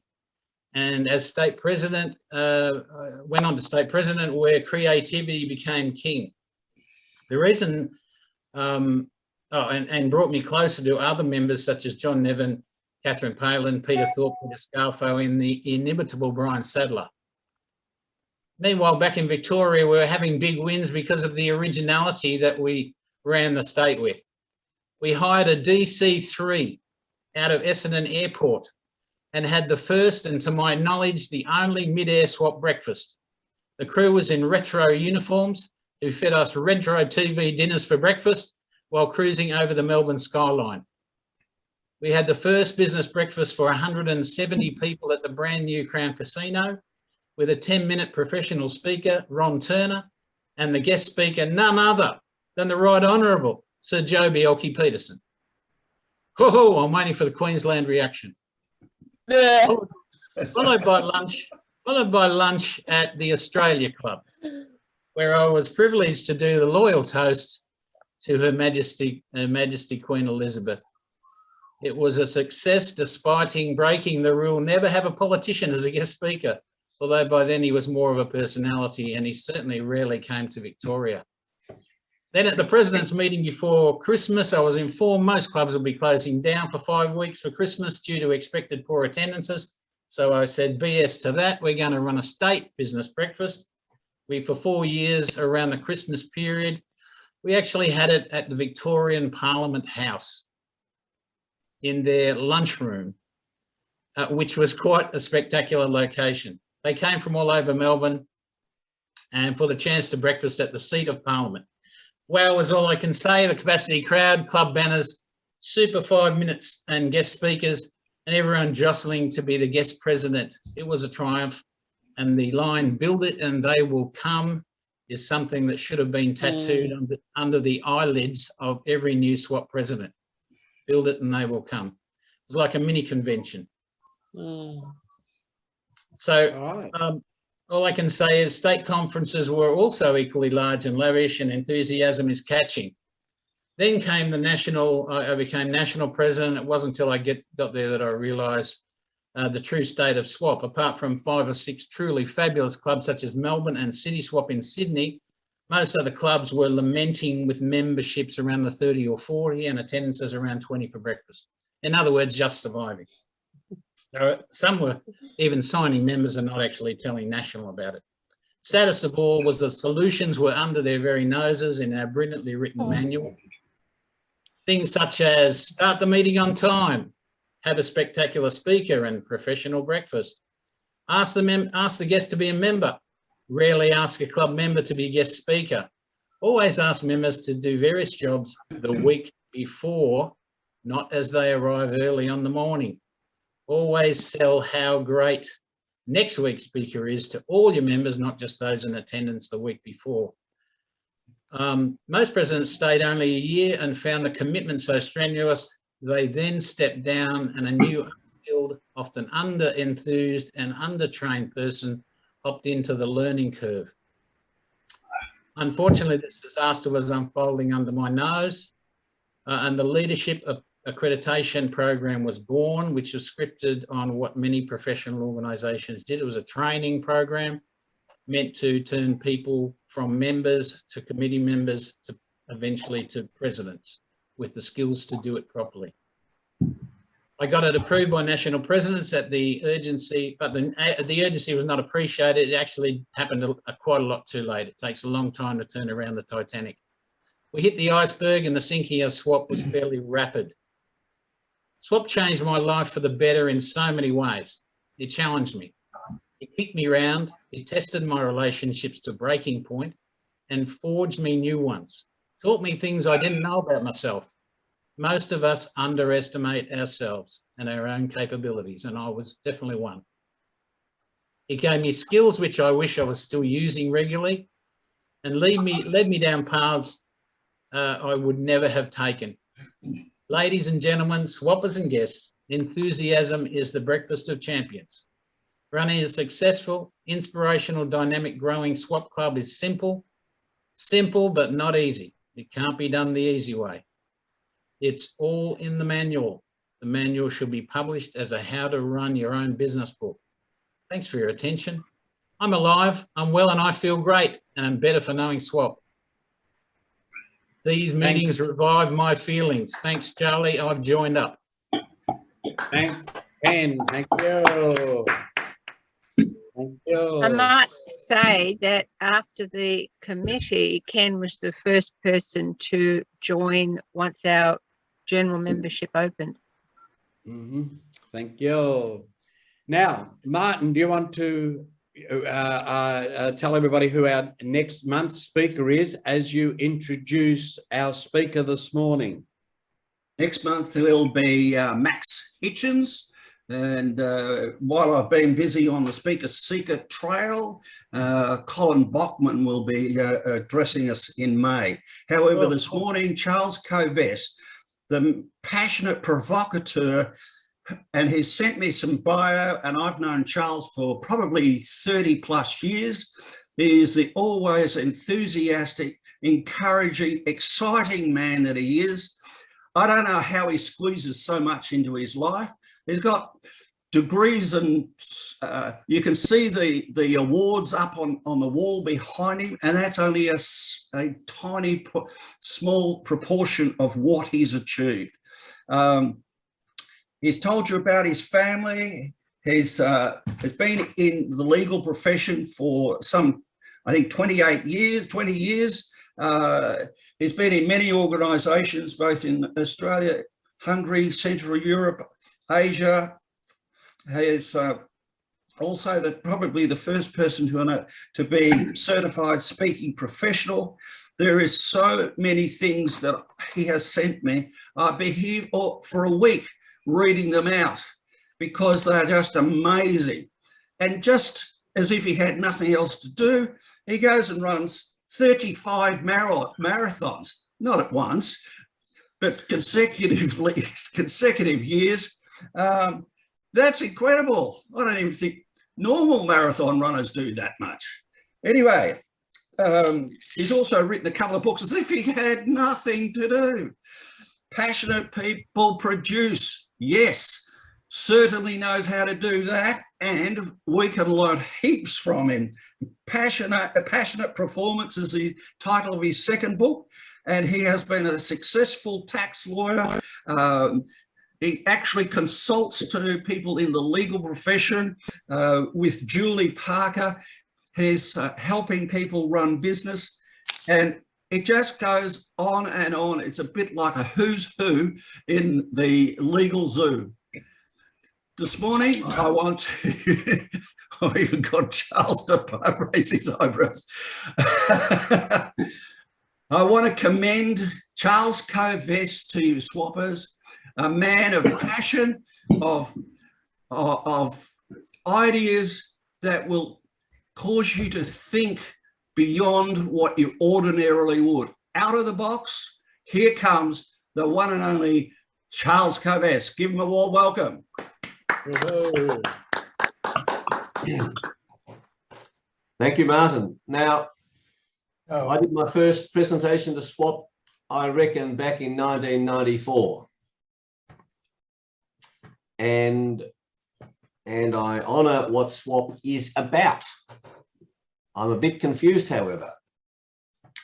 and as state president, went on to state president where creativity became king. The reason, and brought me closer to other members such as John Nevin, Catherine Palin, Peter Thorpe, Peter Scarfo, and the inimitable Brian Sadler. Meanwhile, back in Victoria, we were having big wins because of the originality that we ran the state with. We hired a DC-3 out of Essendon Airport and had the first, and to my knowledge, the only mid-air swap breakfast. The crew was in retro uniforms who fed us retro TV dinners for breakfast while cruising over the Melbourne skyline. We had the first business breakfast for 170 people at the brand new Crown Casino with a 10-minute professional speaker, Ron Turner, and the guest speaker, none other than the Right Honourable Sir Joh Bjelke-Petersen. Oh, I'm waiting for the Queensland reaction. Yeah. Followed by lunch at the Australia Club, where I was privileged to do the loyal toast to Her Majesty Queen Elizabeth. It was a success despite him breaking the rule, never have a politician as a guest speaker, although by then he was more of a personality and he certainly rarely came to Victoria. Then at the President's meeting before Christmas, I was informed most clubs will be closing down for 5 weeks for Christmas due to expected poor attendances. So I said, BS to that, we're going to run a state business breakfast. For 4 years around the Christmas period, we actually had it at the Victorian Parliament House in their lunchroom, which was quite a spectacular location. They came from all over Melbourne and for the chance to breakfast at the seat of Parliament. Wow is all I can say. The capacity crowd, club banners, super 5 minutes and guest speakers and everyone jostling to be the guest president. It was a triumph. And the line, build it and they will come, is something that should have been tattooed under the eyelids of every new swap president. Build it and they will come. It was like a mini convention. So all I can say is state conferences were also equally large and lavish, and enthusiasm is catching. Then came the national, I became national president. It wasn't until I got there that I realised the true state of swap. Apart from 5 or 6 truly fabulous clubs such as Melbourne and City Swap in Sydney, most other clubs were lamenting with memberships around the 30 or 40 and attendances around 20 for breakfast. In other words, just surviving. Some were even signing members and not actually telling National about it. Saddest of all was the solutions were under their very noses in our brilliantly written manual. Things such as start the meeting on time, have a spectacular speaker and professional breakfast, ask the guest to be a member, rarely ask a club member to be a guest speaker, always ask members to do various jobs the week before, not as they arrive early on the morning. Always sell how great next week's speaker is to all your members, not just those in attendance the week before. Most presidents stayed only a year and found the commitment so strenuous, they then stepped down and a new unskilled, often under-enthused and under-trained person hopped into the learning curve. Unfortunately, this disaster was unfolding under my nose, and the leadership accreditation program was born, which was scripted on what many professional organisations did. It was a training program meant to turn people from members to committee members to eventually to presidents with the skills to do it properly. I got it approved by national presidents at the urgency, but the urgency was not appreciated. It actually happened quite a lot too late. It takes a long time to turn around the Titanic. We hit the iceberg and the sinking of SWAP was fairly rapid. SWAP changed my life for the better in so many ways. It challenged me. It kicked me round. It tested my relationships to breaking point and forged me new ones. Taught me things I didn't know about myself. Most of us underestimate ourselves and our own capabilities, and I was definitely one. It gave me skills which I wish I was still using regularly and led me down paths I would never have taken. Ladies and gentlemen, swappers and guests, enthusiasm is the breakfast of champions. Running a successful, inspirational, dynamic, growing swap club is simple but not easy. It can't be done the easy way. It's all in the manual. The manual should be published as a how to run your own business book. Thanks for your attention. I'm alive, I'm well, and I feel great, and I'm better for knowing SWAP. These meetings revive my feelings. Thanks, Charlie. I've joined up. Thanks, Ken. Thank you. Thank you. I might say that after the committee, Ken was the first person to join once our general membership opened. Thank you. Now, Martin, do you want to tell everybody who our next month's speaker is as you introduce our speaker this morning? Next month will be Max Hitchens. And while I've been busy on the Speaker Seeker Trail, Colin Bachman will be addressing us in May. However, this morning, Charles Kovess, the passionate provocateur, and he's sent me some bio, and I've known Charles for probably 30 plus years. He is the always enthusiastic, encouraging, exciting man that he is. I don't know how he squeezes so much into his life. He's got degrees, and you can see the awards up on the wall behind him, and that's only a tiny, small proportion of what he's achieved. He's told you about his family. He's been in the legal profession for I think 20 years. He's been in many organisations, both in Australia, Hungary, Central Europe, Asia. He is also probably the first person to be certified speaking professional. There is so many things that he has sent me. I'd be here for a week reading them out because they're just amazing. And just as if he had nothing else to do, he goes and runs 35 marathons, not at once, but consecutive years. That's incredible. I don't even think normal marathon runners do that much. Anyway, he's also written a couple of books as if he had nothing to do. Passionate people produce. Yes, certainly knows how to do that, and we can learn heaps from him. Passionate Performance is the title of his second book, and he has been a successful tax lawyer, He actually consults to people in the legal profession with Julie Parker. He's helping people run business, and it just goes on and on. It's a bit like a who's who in the legal zoo. This morning, I want to, I've even got Charles to raise his eyebrows. I want to commend Charles Kovess to you swappers, a man of passion, of ideas that will cause you to think beyond what you ordinarily would. Out of the box, here comes the one and only Charles Kovess. Give him a warm welcome. Thank you, Martin. Now, I did my first presentation to SWAP, I reckon, back in 1994. And I honour what SWAP is about. I'm a bit confused, however,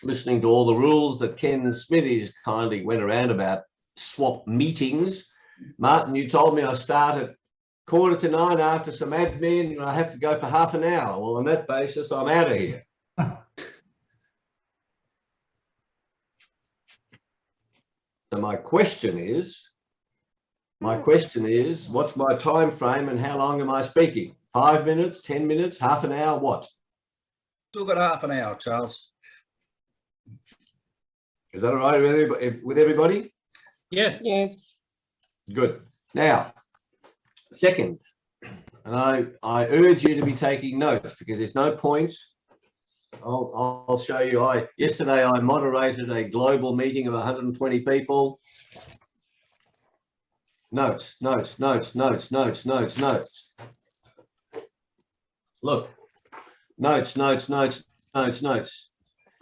listening to all the rules that Ken Smithies kindly went around about SWAP meetings. Martin, you told me I start at 8:45 after some admin and I have to go for half an hour. Well, on that basis, I'm out of here. So my question is, what's my time frame and how long am I speaking? 5 minutes, 10 minutes, half an hour, what? Still got half an hour, Charles. Is that all right with everybody? Yeah. Yes. Good. Now, second, and I urge you to be taking notes because there's no point. I'll show you. Yesterday I moderated a global meeting of 120 people. Notes, notes, notes, notes, notes, notes, notes. Look, notes, notes, notes, notes, notes.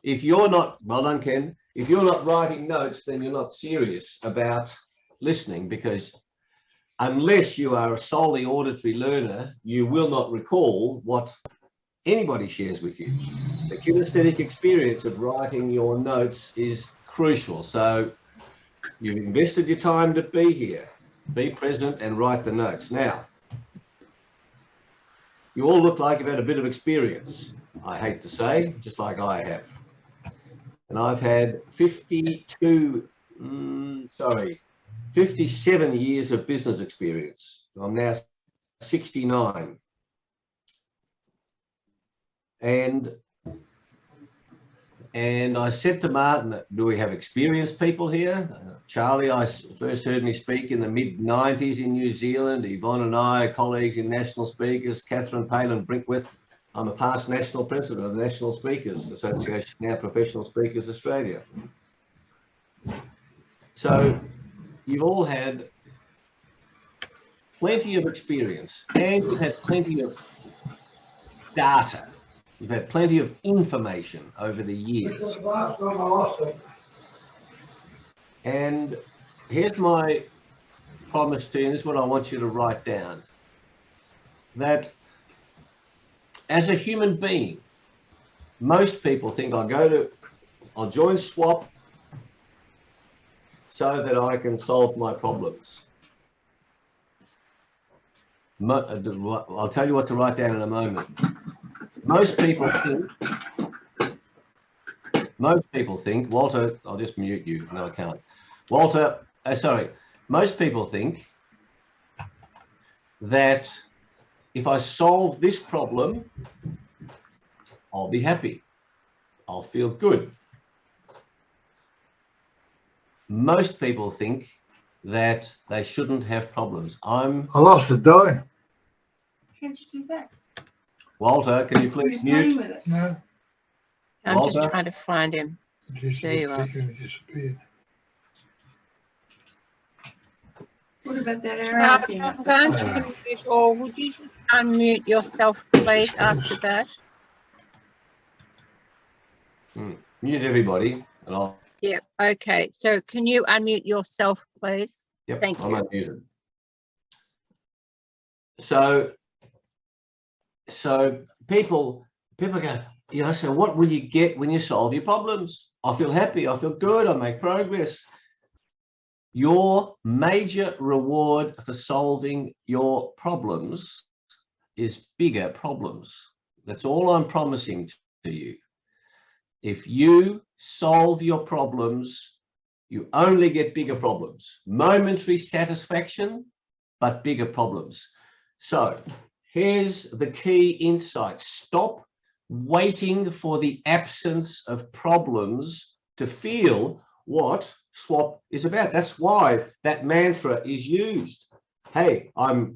If you're not, well done, Ken, if you're not writing notes, then you're not serious about listening, because unless you are a solely auditory learner, you will not recall what anybody shares with you. The kinesthetic experience of writing your notes is crucial. So you've invested your time to be here, be present and write the notes. Now, you all look like you've had a bit of experience, I hate to say, just like I have. And I've had 57 years of business experience. I'm now 69. And I said to Martin, do we have experienced people here? Charlie, I first heard me speak in the mid-90s in New Zealand. Yvonne and I are colleagues in National Speakers. Catherine Palin Brinkworth, I'm a past national president of the National Speakers Association, now Professional Speakers Australia. So you've all had plenty of experience and you've had plenty of data. You've had plenty of information over the years. And here's my promise to you, and this is what I want you to write down. That as a human being, most people think I'll join SWAP so that I can solve my problems. I'll tell you what to write down in a moment. Most people think, Walter, I'll just mute you. No, I can't. Walter, most people think that if I solve this problem, I'll be happy. I'll feel good. Most people think that they shouldn't have problems. I lost a die. How'd you do that? Walter, can you please mute? No. I'm Walter? just trying to find him. There you are. Disappeared. What about that Now, arrow? I'm going to mute, or would you just unmute yourself, please, after that? Mute everybody, and I'll. Yeah, okay. So can you unmute yourself, please? Yep, Thank I'm you. unmuted. So people go, you know, so what will you get when you solve your problems? I feel happy, I feel good, I make progress. Your major reward for solving your problems is bigger problems. That's all I'm promising to you. If you solve your problems, you only get bigger problems. Momentary satisfaction, but bigger problems. So here's the key insight. Stop waiting for the absence of problems to feel what SWAP is about. That's why that mantra is used. Hey, I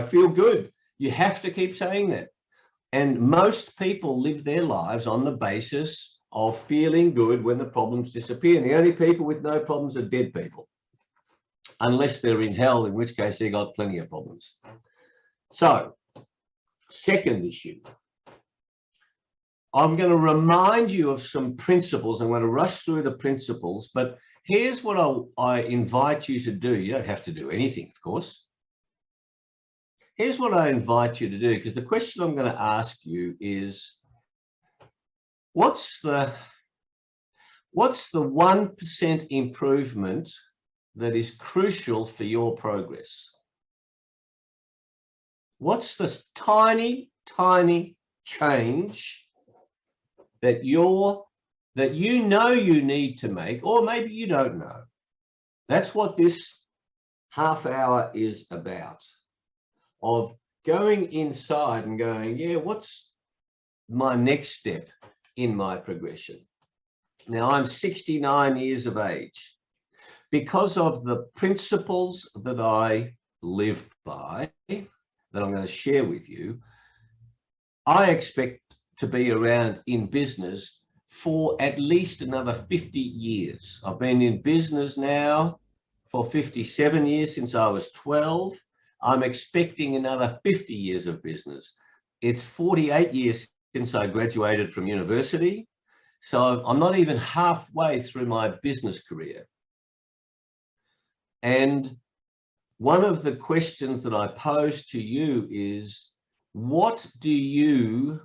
feel good. You have to keep saying that. And most people live their lives on the basis of feeling good when the problems disappear. And the only people with no problems are dead people, unless they're in hell, in which case they've got plenty of problems. So, second issue. I'm going to remind you of some principles. I'm going to rush through the principles, but here's what I invite you to do. You don't have to do anything, of course. Here's what I invite you to do, because the question I'm going to ask you is, what's the 1% improvement that is crucial for your progress? What's this tiny, tiny change that you know you need to make, or maybe you don't know? That's what this half hour is about, of going inside and going, yeah, what's my next step in my progression? Now, I'm 69 years of age. Because of the principles that I live by, that I'm going to share with you, I expect to be around in business for at least another 50 years. I've been in business now for 57 years, since I was 12. I'm expecting another 50 years of business. It's 48 years since I graduated from university. So I'm not even halfway through my business career. And one of the questions that I pose to you is, what do you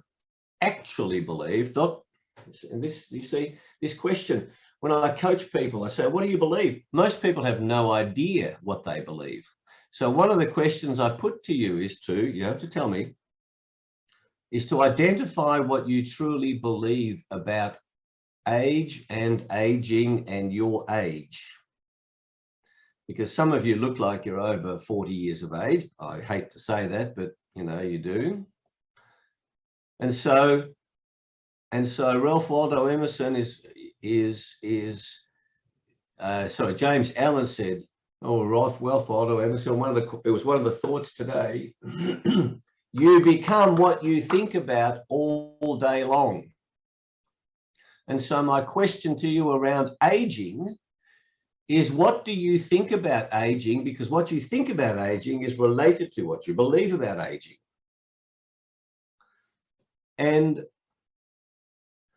actually believe? And this, you see, this question, when I coach people, I say, what do you believe? Most people have no idea what they believe. So one of the questions I put to you is you have to tell me, is to identify what you truly believe about age and aging and your age. Because some of you look like you're over 40 years of age. I hate to say that, but you know, you do. And so Ralph Waldo Emerson James Allen said, Ralph Waldo Emerson, it was one of the thoughts today. You become what you think about all day long. And so my question to you around aging is, what do you think about aging? Because what you think about aging is related to what you believe about aging. And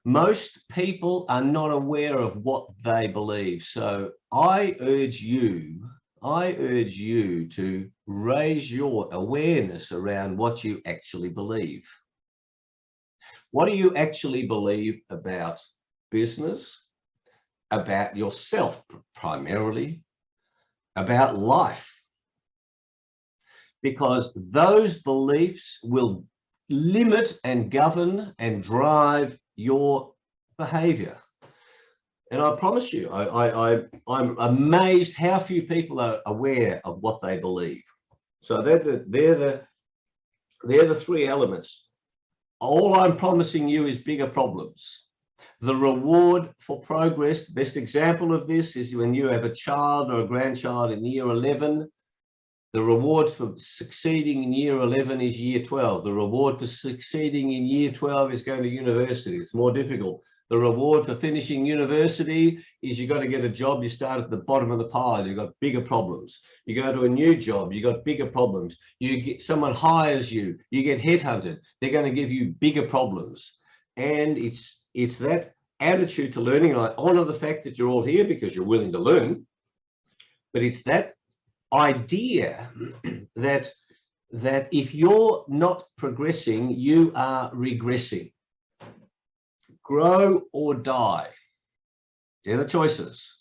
most people are not aware of what they believe. So I urge you to raise your awareness around what you actually believe. What do you actually believe about business, about yourself primarily, about life? Because those beliefs will limit and govern and drive your behavior. And I promise you, I'm amazed how few people are aware of what they believe. So they're the three elements. All I'm promising you is bigger problems. The reward for progress, the best example of this is when you have a child or a grandchild in year 11. The reward for succeeding in year 11 is year 12. The reward for succeeding in year 12 is going to university. It's more difficult. The reward for finishing university is you've got to get a job. You start at the bottom of the pile. You've got bigger problems. You go to a new job. You've got bigger problems. Someone hires you. You get headhunted. They're going to give you bigger problems. And it's that attitude to learning. And I honor the fact that you're all here because you're willing to learn. But it's that idea that if you're not progressing, you are regressing. Grow or die. They're the choices.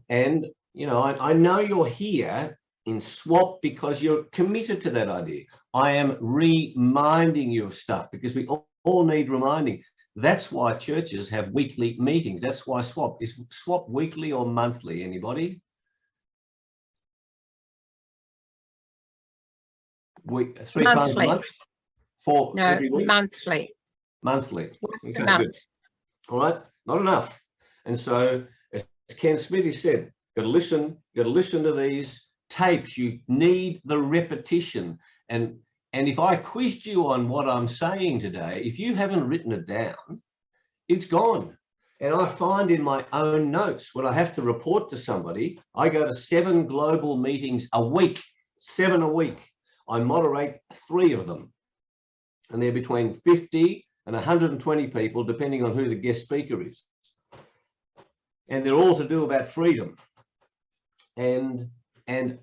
And, you know, I know you're here in SWAP because you're committed to that idea. I am reminding you of stuff because we all need reminding. That's why churches have weekly meetings. That's why SWAP. Is SWAP weekly or monthly? Anybody? Three times a month? Every week? Monthly. Monthly. Once a Okay, month. good. All right, not enough. And so, as Ken Smithy said, got to listen to these tapes. You need the repetition. And if I quizzed you on what I'm saying today, if you haven't written it down, it's gone. And I find in my own notes, when I have to report to somebody, I go to 7 global meetings a week, 7 a week. I moderate 3 of them. And they're between 50 and 120 people, depending on who the guest speaker is. And they're all to do about freedom. And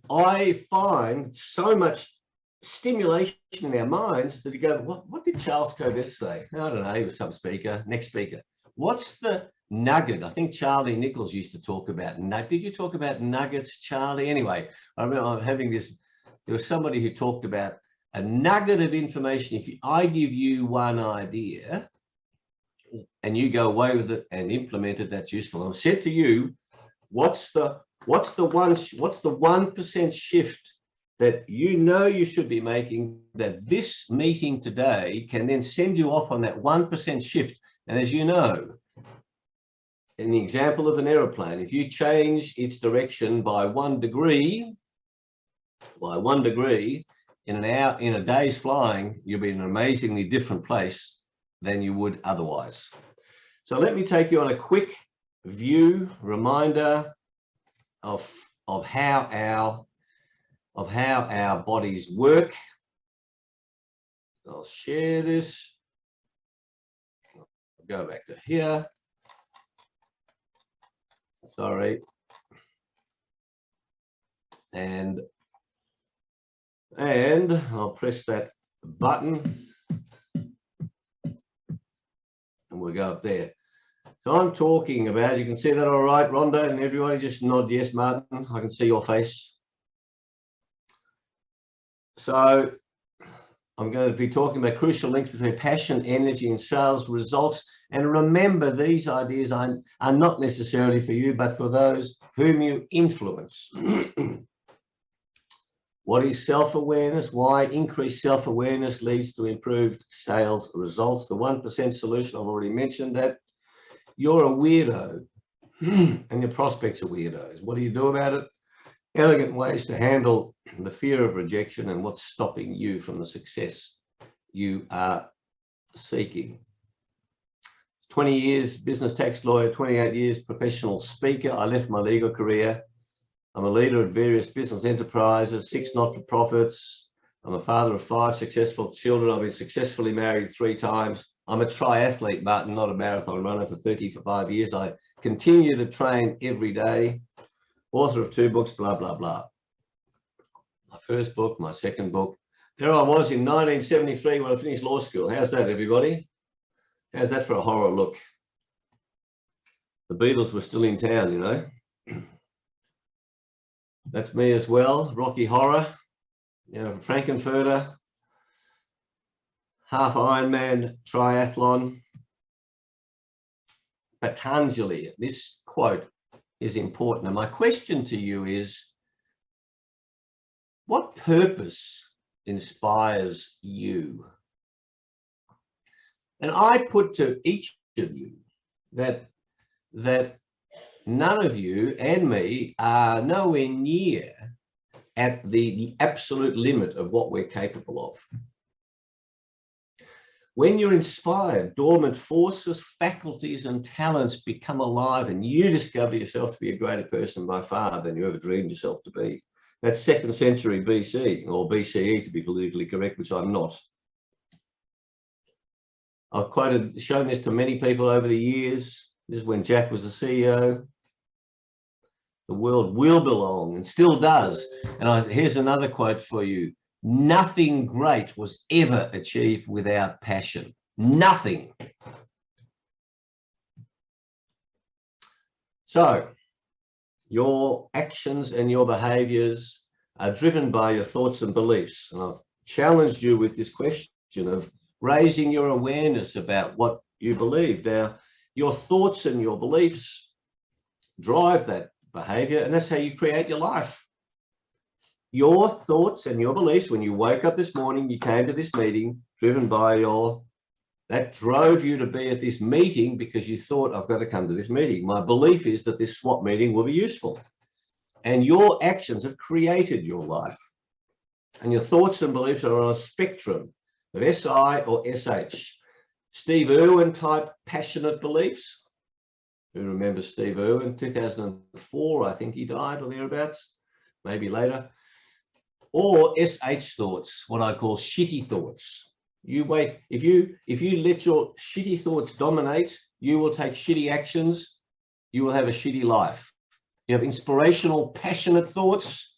I find so much stimulation in our minds that you go, what did Charles Kovess say? I don't know, he was some speaker, next speaker. What's the nugget? I think Charlie Nichols used to talk about nugget. Did you talk about nuggets, Charlie? Anyway, I remember I'm having this, there was somebody who talked about a nugget of information. If I give you one idea and you go away with it and implement it, that's useful. I've said to you, what's the 1% shift that you know you should be making, that this meeting today can then send you off on that 1% shift. And as you know, in the example of an aeroplane, if you change its direction by 1 degree, in an hour, in a day's flying, you'll be in an amazingly different place than you would otherwise. So let me take you on a quick view, reminder of how our bodies work. I'll share this. I'll go back to here. Sorry. And I'll press that button and we'll go up there. So I'm talking about, you can see that all right, Rhonda, and everybody just nod yes, Martin. I can see your face. So I'm going to be talking about crucial links between passion, energy, and sales results. And remember, these ideas are not necessarily for you, but for those whom you influence. What is self-awareness? Why increased self-awareness leads to improved sales results? The 1% solution, I've already mentioned that. You're a weirdo and your prospects are weirdos. What do you do about it? Elegant ways to handle the fear of rejection and what's stopping you from the success you are seeking. 20 years business tax lawyer, 28 years professional speaker. I left my legal career. I'm a leader at various business enterprises, 6 not-for-profits. I'm a father of 5 successful children. I've been successfully married 3 times. I'm a triathlete, Martin, not a marathon runner, for 35 years. I continue to train every day. Author of 2 books, blah, blah, blah. My first book, my second book. There I was in 1973 when I finished law school. How's that, everybody? How's that for a horror look? The Beatles were still in town, you know. That's me as well, Rocky Horror, you know, Frankenfurter, half Ironman triathlon. Patanjali, this quote is important. And my question to you is, what purpose inspires you? And I put to each of you that none of you and me are nowhere near at the absolute limit of what we're capable of. When you're inspired, dormant forces, faculties, and talents become alive, and you discover yourself to be a greater person by far than you ever dreamed yourself to be. That's 2nd century BC, or BCE to be politically correct, which I'm not. I've shown this to many people over the years. This is when Jack was the CEO. The world will belong, and still does. And here's another quote for you. Nothing great was ever achieved without passion. Nothing. So, Your actions and your behaviors are driven by your thoughts and beliefs. And I've challenged you with this question of raising your awareness about what you believe. Now, your thoughts and your beliefs drive that behavior, and that's how you create your life. Your thoughts and your beliefs, when you woke up this morning, you came to this meeting driven by that drove you to be at this meeting because you thought, I've got to come to this meeting. My belief is that this swap meeting will be useful. And your actions have created your life. And your thoughts and beliefs are on a spectrum of SI or SH. Steve Irwin type passionate beliefs. Who remembers Steve Irwin? 2004, I think he died or thereabouts, maybe later. Or SH thoughts, what I call shitty thoughts. If you let your shitty thoughts dominate, you will take shitty actions, you will have a shitty life. You have inspirational, passionate thoughts,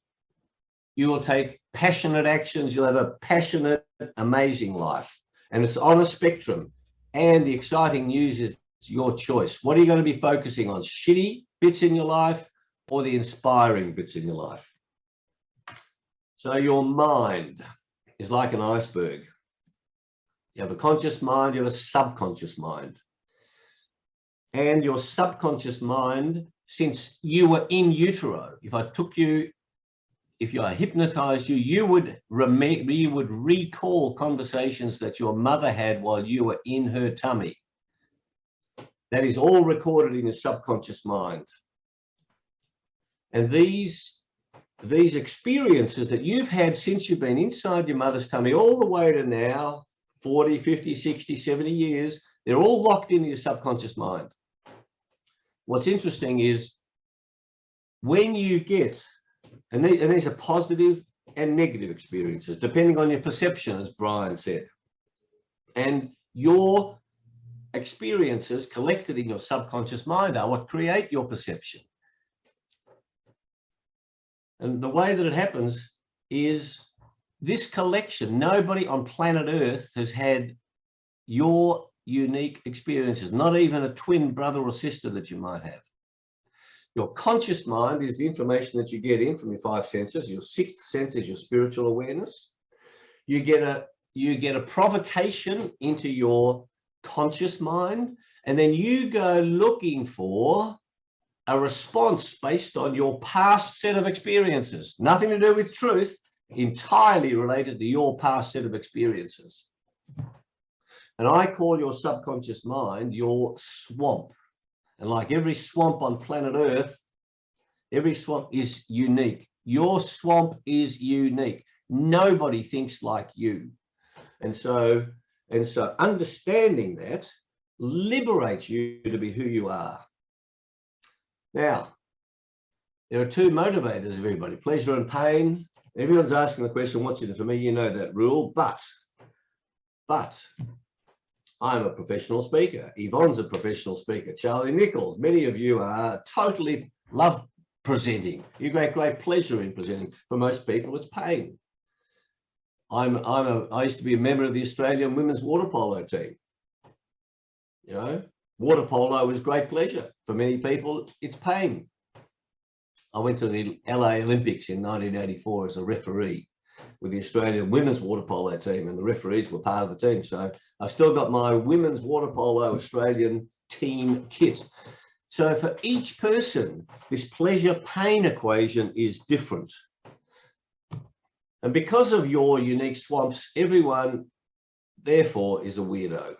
you will take passionate actions, you'll have a passionate, amazing life. And it's on a spectrum. And the exciting news is it's your choice. What are you going to be focusing on? Shitty bits in your life or the inspiring bits in your life? So your mind is like an iceberg. You have a conscious mind, you have a subconscious mind. And your subconscious mind, since you were in utero, if I hypnotized you, you would recall conversations that your mother had while you were in her tummy. That is all recorded in your subconscious mind. And these experiences that you've had since you've been inside your mother's tummy all the way to now, 40, 50, 60, 70 years, they're all locked into your subconscious mind. What's interesting is when you get, and these are positive and negative experiences, depending on your perception, as Brian said, and your experiences collected in your subconscious mind are what create your perception. And the way that it happens is this collection, nobody on planet Earth has had your unique experiences, not even a twin brother or sister that you might have. Your conscious mind is the information that you get in from your five senses. Your sixth sense is your spiritual awareness. You get a provocation into your conscious mind, and then you go looking for a response based on your past set of experiences. Nothing to do with truth, entirely related to your past set of experiences. And I call your subconscious mind your swamp. And like every swamp on planet Earth, every swamp is unique. Your swamp is unique. Nobody thinks like you. And so understanding that liberates you to be who you are. Now, there are two motivators of everybody, pleasure and pain. Everyone's asking the question, what's in it for me? You know that rule, but I'm a professional speaker. Yvonne's a professional speaker. Charlie Nichols, many of you are totally love presenting. You get great pleasure in presenting. For most people, it's pain. I used to be a member of the Australian women's water polo team. You know, water polo is great pleasure. For many people, it's pain. I went to the LA Olympics in 1984 as a referee with the Australian women's water polo team, and the referees were part of the team. So I've still got my women's water polo Australian team kit. So for each person, this pleasure-pain equation is different. And because of your unique swamps, everyone, therefore, is a weirdo.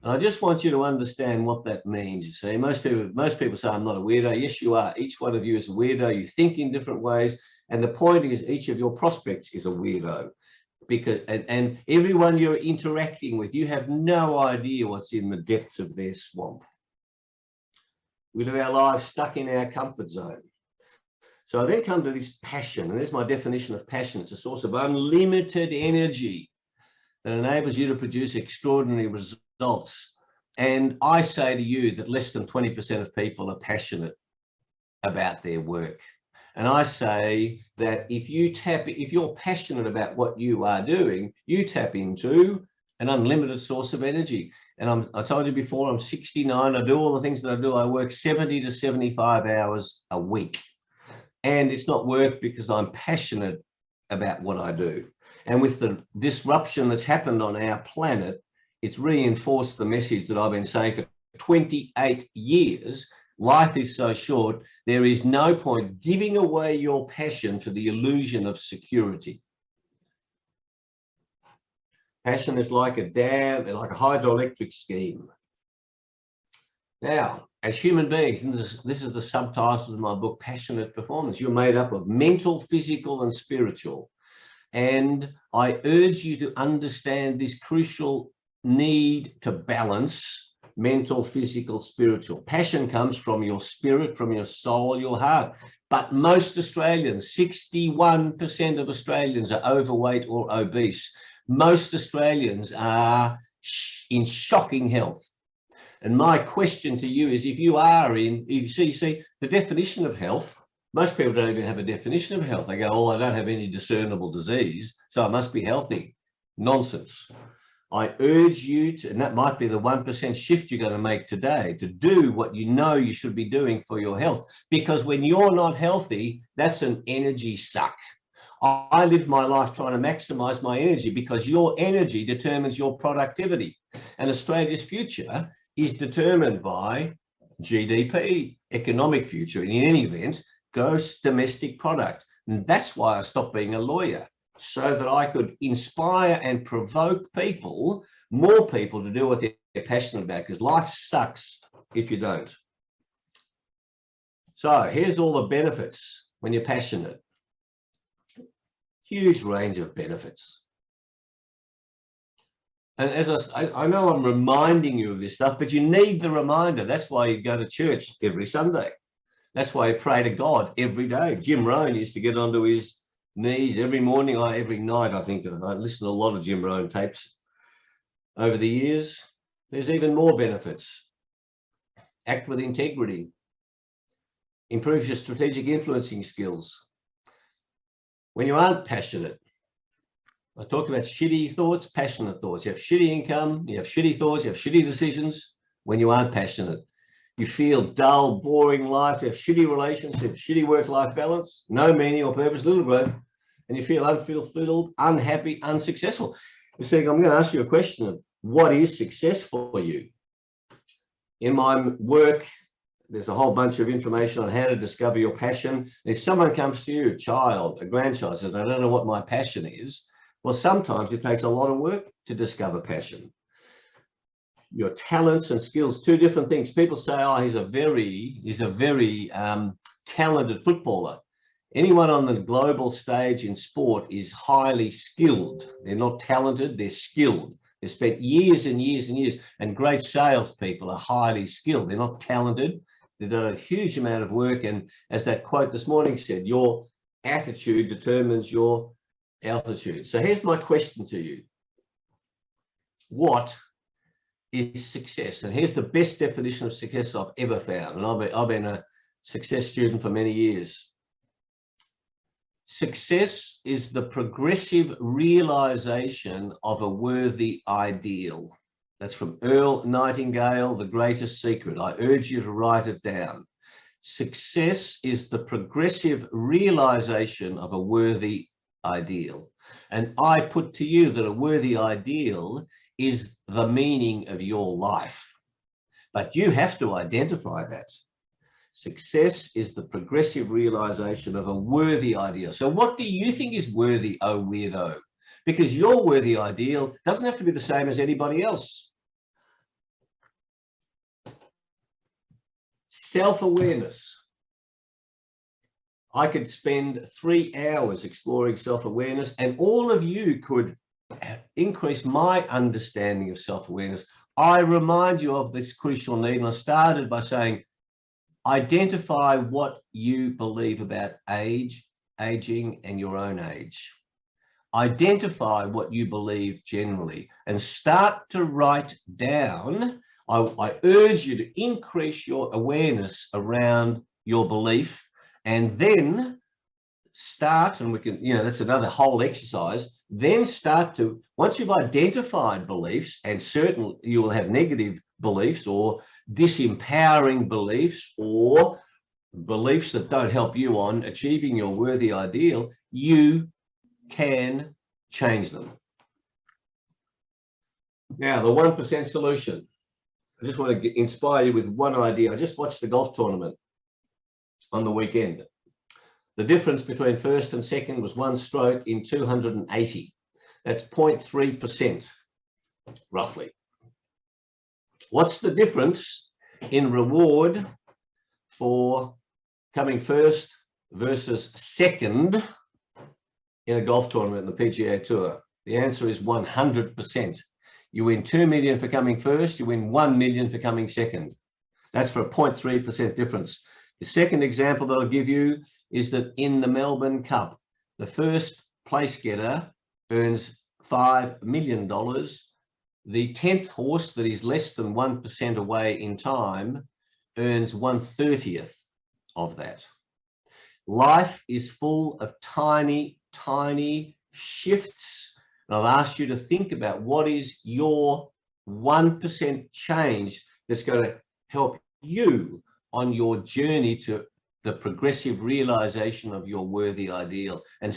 And I just want you to understand what that means. You see, most people say, I'm not a weirdo. Yes, you are. Each one of you is a weirdo. You think in different ways. And the point is, each of your prospects is a weirdo. Because, and everyone you're interacting with, you have no idea what's in the depths of their swamp. We live our lives stuck in our comfort zone. So I then come to this passion, and there's my definition of passion. It's a source of unlimited energy that enables you to produce extraordinary results. And I say to you that less than 20% of people are passionate about their work. And I say that if you're passionate about what you are doing, you tap into an unlimited source of energy. And I told you before, I'm 69. I do all the things that I do. I work 70 to 75 hours a week. And it's not work because I'm passionate about what I do. And with the disruption that's happened on our planet, it's reinforced the message that I've been saying for 28 years. Life is so short, there is no point giving away your passion for the illusion of security. Passion is like a dam, like a hydroelectric scheme. Now, as human beings, and this is the subtitle of my book, Passionate Performance, you're made up of mental, physical, and spiritual. And I urge you to understand this crucial need to balance mental, physical, spiritual. Passion comes from your spirit, from your soul, your heart. But most Australians, 61% of Australians are overweight or obese. Most Australians are in shocking health. And my question to you is, if you are in, you see, the definition of health, most people don't even have a definition of health. They go, oh, I don't have any discernible disease, so I must be healthy. Nonsense. I urge you to, and that might be the 1% shift you're going to make today, to do what you know you should be doing for your health. Because when you're not healthy, that's an energy suck. I live my life trying to maximize my energy because your energy determines your productivity. And Australia's future is determined by GDP, economic future, and in any event, gross domestic product. And that's why I stopped being a lawyer, so that I could inspire and provoke people, more people, to do what they're passionate about, because life sucks if you don't. So here's all the benefits when you're passionate. Huge range of benefits. And as I know I'm reminding you of this stuff, but you need the reminder. That's why you go to church every Sunday. That's why you pray to God every day. Jim Rohn used to get onto his knees every morning, every night, I think. I listened to a lot of Jim Rohn tapes over the years. There's even more benefits. Act with integrity. Improves your strategic influencing skills. When you aren't passionate, I talked about shitty thoughts, passionate thoughts. You have shitty income, you have shitty thoughts, you have shitty decisions when you aren't passionate. You feel dull, boring life, you have shitty relationships, shitty work-life balance, no meaning or purpose, little growth, and you feel unfulfilled, unhappy, unsuccessful. You see, I'm going to ask you a question of what is success for you? In my work, there's a whole bunch of information on how to discover your passion. And if someone comes to you, a child, a grandchild, says, I don't know what my passion is, well, sometimes it takes a lot of work to discover passion. Your talents and skills, two different things. People say, oh, he's a very talented footballer. Anyone on the global stage in sport is highly skilled. They're not talented, they're skilled. They've spent years and years and years, and great salespeople are highly skilled. They're not talented. They've done a huge amount of work. And as that quote this morning said, your attitude determines your altitude. So here's my question to you. What is success? And here's the best definition of success I've ever found. And I've been a success student for many years. Success is the progressive realization of a worthy ideal. That's from Earl Nightingale, The Greatest Secret. I urge you to write it down. Success is the progressive realization of a worthy ideal. And I put to you that a worthy ideal is the meaning of your life. But you have to identify that. Success is the progressive realization of a worthy ideal. So what do you think is worthy, oh weirdo? Because your worthy ideal doesn't have to be the same as anybody else. Self-awareness. I could spend 3 hours exploring self-awareness, and all of you could increase my understanding of self-awareness. I remind you of this crucial need, and I started by saying, identify what you believe about age, aging, and your own age. Identify what you believe generally and start to write down. I urge you to increase your awareness around your belief, and then start, and we can, that's another whole exercise, then start to, once you've identified beliefs, and certainly you will have negative beliefs or disempowering beliefs or beliefs that don't help you on achieving your worthy ideal, you can change them. Now, the 1% solution. I just want to inspire you with one idea. I just watched the golf tournament on the weekend. The difference between first and second was 1 stroke in 280. That's 0.3%, roughly. What's the difference in reward for coming first versus second in a golf tournament in the PGA Tour? The answer is 100%. You win 2 million for coming first, you win 1 million for coming second. That's for a 0.3% difference. The second example that I'll give you is that in the Melbourne Cup, the first place getter earns $5 million. The 10th horse that is less than 1% away in time earns 1/30th of that. Life is full of tiny, tiny shifts. And I've asked you to think about what is your 1% change that's going to help you on your journey to the progressive realization of your worthy ideal. And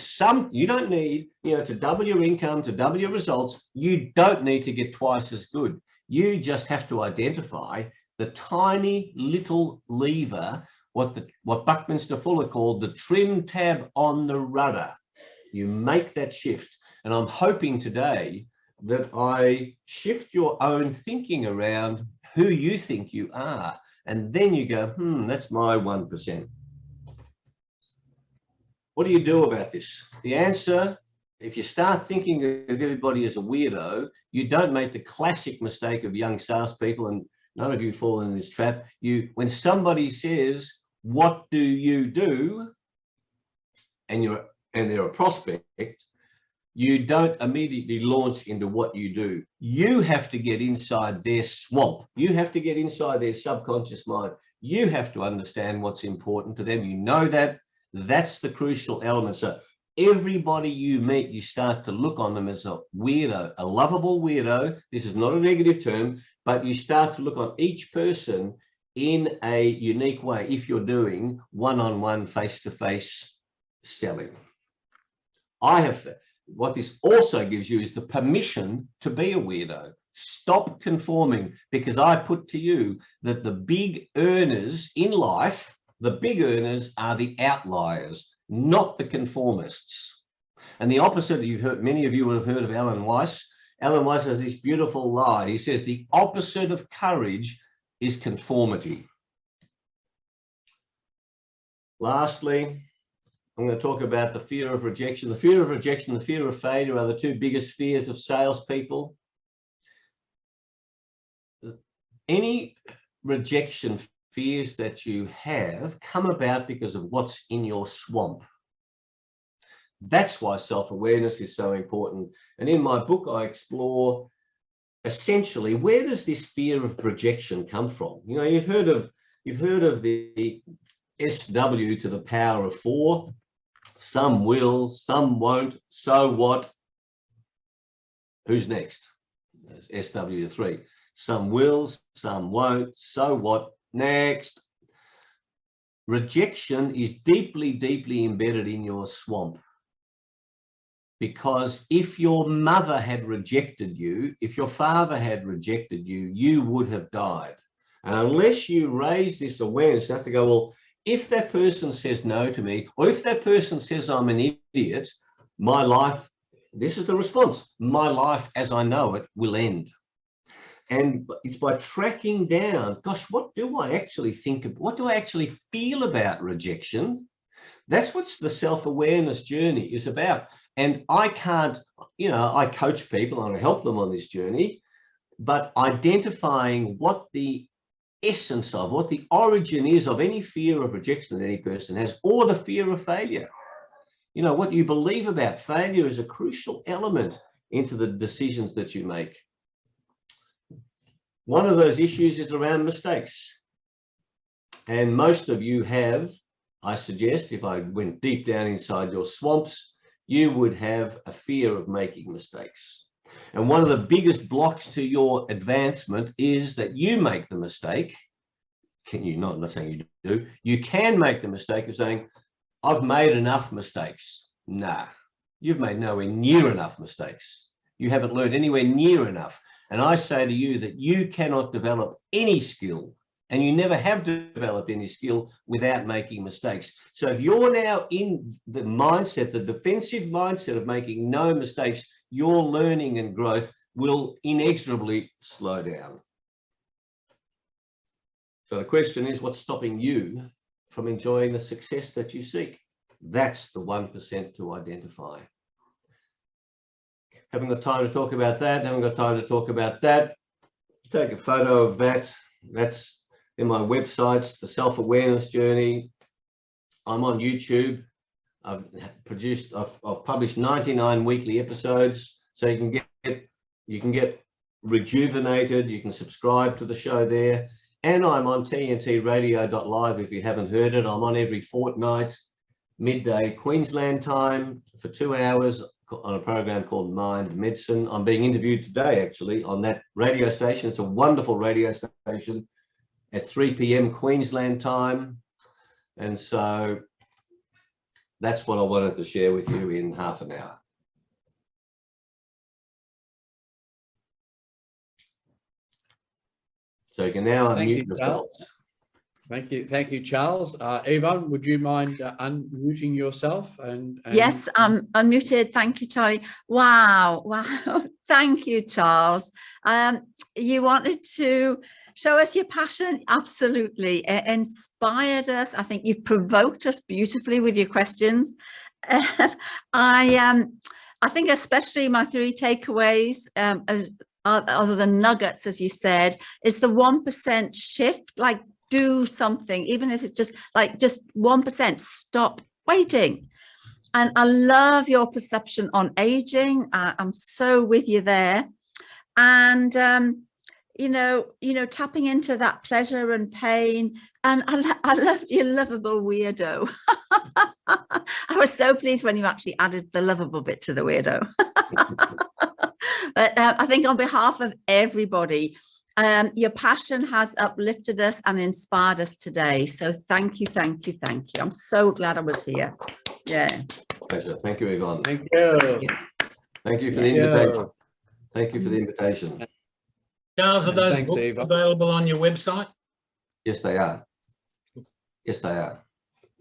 you don't need, to double your income, to double your results. You don't need to get twice as good. You just have to identify the tiny little lever, what Buckminster Fuller called the trim tab on the rudder. You make that shift. And I'm hoping today that I shift your own thinking around who you think you are. And then you go, that's my 1%. What do you do about this? The answer, if you start thinking of everybody as a weirdo, you don't make the classic mistake of young salespeople, and none of you fall in this trap. When somebody says, what do you do? And they're a prospect, you don't immediately launch into what you do. You have to get inside their swamp. You have to get inside their subconscious mind. You have to understand what's important to them. You know that. That's the crucial element. So everybody you meet, you start to look on them as a weirdo, a lovable weirdo. This is not a negative term, but you start to look on each person in a unique way if you're doing one-on-one, face-to-face selling. What this also gives you is the permission to be a weirdo. Stop conforming, because I put to you that the big earners in life, the big earners are the outliers, not the conformists. And the opposite, many of you would have heard of Alan Weiss. Alan Weiss has this beautiful line. He says the opposite of courage is conformity. Lastly, I'm going to talk about the fear of rejection. The fear of rejection, the fear of failure are the two biggest fears of salespeople. Any rejection fears that you have come about because of what's in your swamp. That's why self-awareness is so important. And in my book, I explore essentially, where does this fear of rejection come from? You've heard of the SW to the power of 4. Some will, some won't. So what? Who's next? There's SW to 3. Some will, some won't. So what? Next. Rejection is deeply, deeply embedded in your swamp. Because if your mother had rejected you, if your father had rejected you, you would have died. And unless you raise this awareness, you have to go, well, if that person says no to me, or if that person says I'm an idiot, my life, this is the response, my life as I know it will end. And it's by tracking down, gosh, what do I actually think of? What do I actually feel about rejection? That's what the self-awareness journey is about. And I can't, I coach people and I help them on this journey, but identifying what the essence of, what the origin is of any fear of rejection that any person has, or the fear of failure. What you believe about failure is a crucial element into the decisions that you make. One of those issues is around mistakes. And most of you have, I suggest, if I went deep down inside your swamps, you would have a fear of making mistakes. And one of the biggest blocks to your advancement is that you make the mistake. Can you not? I'm not saying you do. You can make the mistake of saying, I've made enough mistakes. Nah, you've made nowhere near enough mistakes. You haven't learned anywhere near enough. And I say to you that you cannot develop any skill, and you never have developed any skill without making mistakes. So if you're now in the mindset, the defensive mindset of making no mistakes, your learning and growth will inexorably slow down. So the question is, what's stopping you from enjoying the success that you seek? That's the 1% to identify. Haven't got time to talk about that. Haven't got time to talk about that. Take a photo of that. That's in my websites, the self-awareness journey. I'm on YouTube. I've published 99 weekly episodes, so you can get rejuvenated. You can subscribe to the show there. And I'm on tntradio.live if you haven't heard it. I'm on every fortnight, midday Queensland time for 2 hours on a program called Mind Medicine. I'm being interviewed today, actually, on that radio station. It's a wonderful radio station at 3 p.m. Queensland time. And so that's what I wanted to share with you in half an hour. So you can now unmute yourself. Thank you, Charles. Yvonne, would you mind unmuting yourself? And yes, I'm unmuted. Thank you, Charlie. Wow. Thank you, Charles. You wanted to show us your passion. Absolutely. It inspired us. I think you've provoked us beautifully with your questions. I think especially my 3 takeaways, other than nuggets, as you said, is the 1% shift, like do something, even if it's just 1%, stop waiting. And I love your perception on aging. I'm so with you there. And, tapping into that pleasure and pain. And I loved your lovable weirdo. I was so pleased when you actually added the lovable bit to the weirdo. But I think on behalf of everybody, your passion has uplifted us and inspired us today. So thank you, thank you, thank you. I'm so glad I was here. Yeah. Pleasure. Thank you, Yvonne. Thank you. Thank you for the invitation. Thank you for the invitation. Charles, are those books available on your website? Yes, they are. Yes, they are.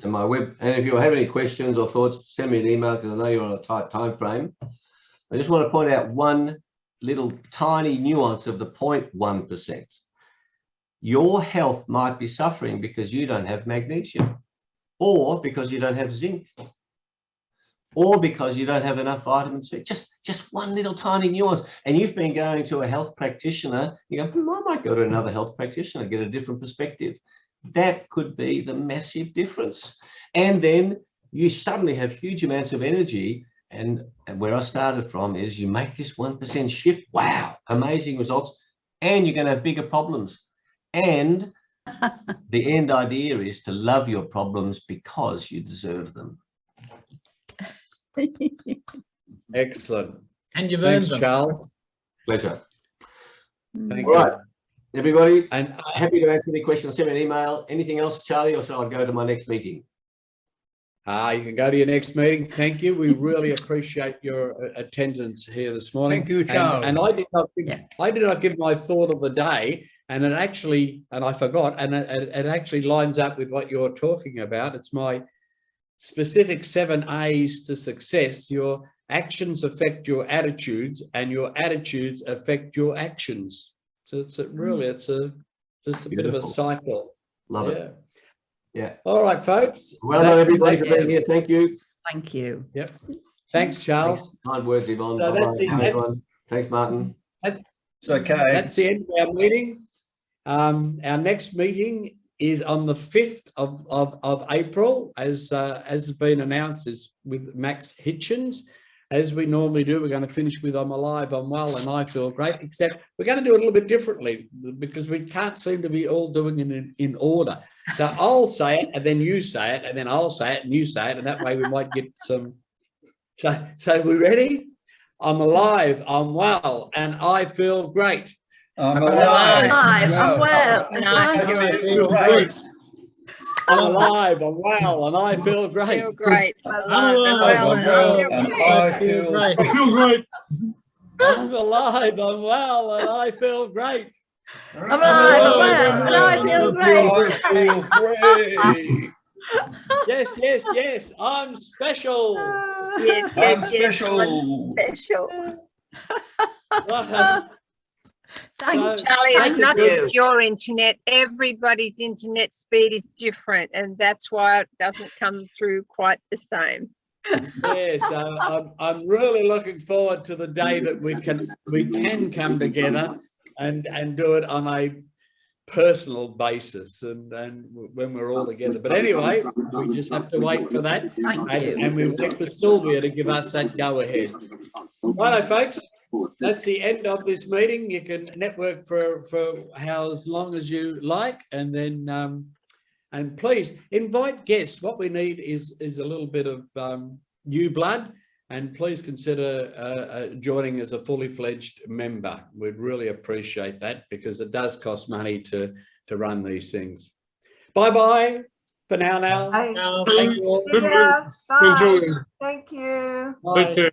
And if you have any questions or thoughts, send me an email, because I know you're on a tight time frame. I just want to point out one little tiny nuance of the 0.1%. Your health might be suffering because you don't have magnesium, or because you don't have zinc, or because you don't have enough vitamin C. Just one little tiny nuance. And you've been going to a health practitioner, you go, I might go to another health practitioner, get a different perspective. That could be the massive difference. And then you suddenly have huge amounts of energy. And where I started from is you make this 1% shift. Wow, amazing results. And you're going to have bigger problems. And the end idea is to love your problems because you deserve them. Excellent. And you've earned them. Charles. Pleasure. Thank All you. right, everybody. And happy to answer any questions. Send me an email. Anything else, Charlie, or shall I go to my next meeting? You can go to your next meeting. Thank you. We really appreciate your attendance here this morning. Thank you, Charles. And I did not give my thought of the day, and it actually, and I forgot, and it actually lines up with what you're talking about. It's my specific 7 A's to success. Your actions affect your attitudes, and your attitudes affect your actions. So it's a bit of a cycle. Love it. Yeah. All right, folks. Well done, everybody, for being here. Thank you. Thank you. Yep. Thanks, Charles. Kind words, Yvonne. So that's it. Thanks, Martin. It's okay. That's the end of our meeting. Our next meeting is on the 5th of April, as has been announced, is with Max Hitchens. As we normally do, we're going to finish with I'm Alive, I'm Well, and I Feel Great, except we're going to do it a little bit differently because we can't seem to be all doing it in order. So I'll say it, and then you say it, and then I'll say it, and you say it, and that way we might get some So we ready? I'm alive, I'm well, and I feel great. I'm alive, alive. I'm well, And I I feel great. I'm alive, I'm well, and I feel great. feel great. I'm Well, and I feel and great. I feel great. I feel great. I'm alive, I'm well, and I feel great. I'm alive, I'm well, and I feel great. I feel great. Yes, yes, yes, I'm special. Yes, I'm yes, yes, special. I'm special. Thank So- you. Charlie, it's Thank not you. just your internet. Everybody's internet speed is different, and that's why it doesn't come through quite the same. Yes, I'm really looking forward to the day that we can come together and do it on a personal basis and when we're all together. But anyway, we just have to wait for that, and we wait for Sylvia to give us that go ahead. Righto, folks. That's the end of this meeting. You can network for how as long as you like, and then and please invite guests. What we need is a little bit of new blood, and please consider joining as a fully fledged member. We'd really appreciate that, because it does cost money to run these things. Bye for now. Bye. Thank you all. See ya. Bye. Enjoy. Thank you. Bye. Me too.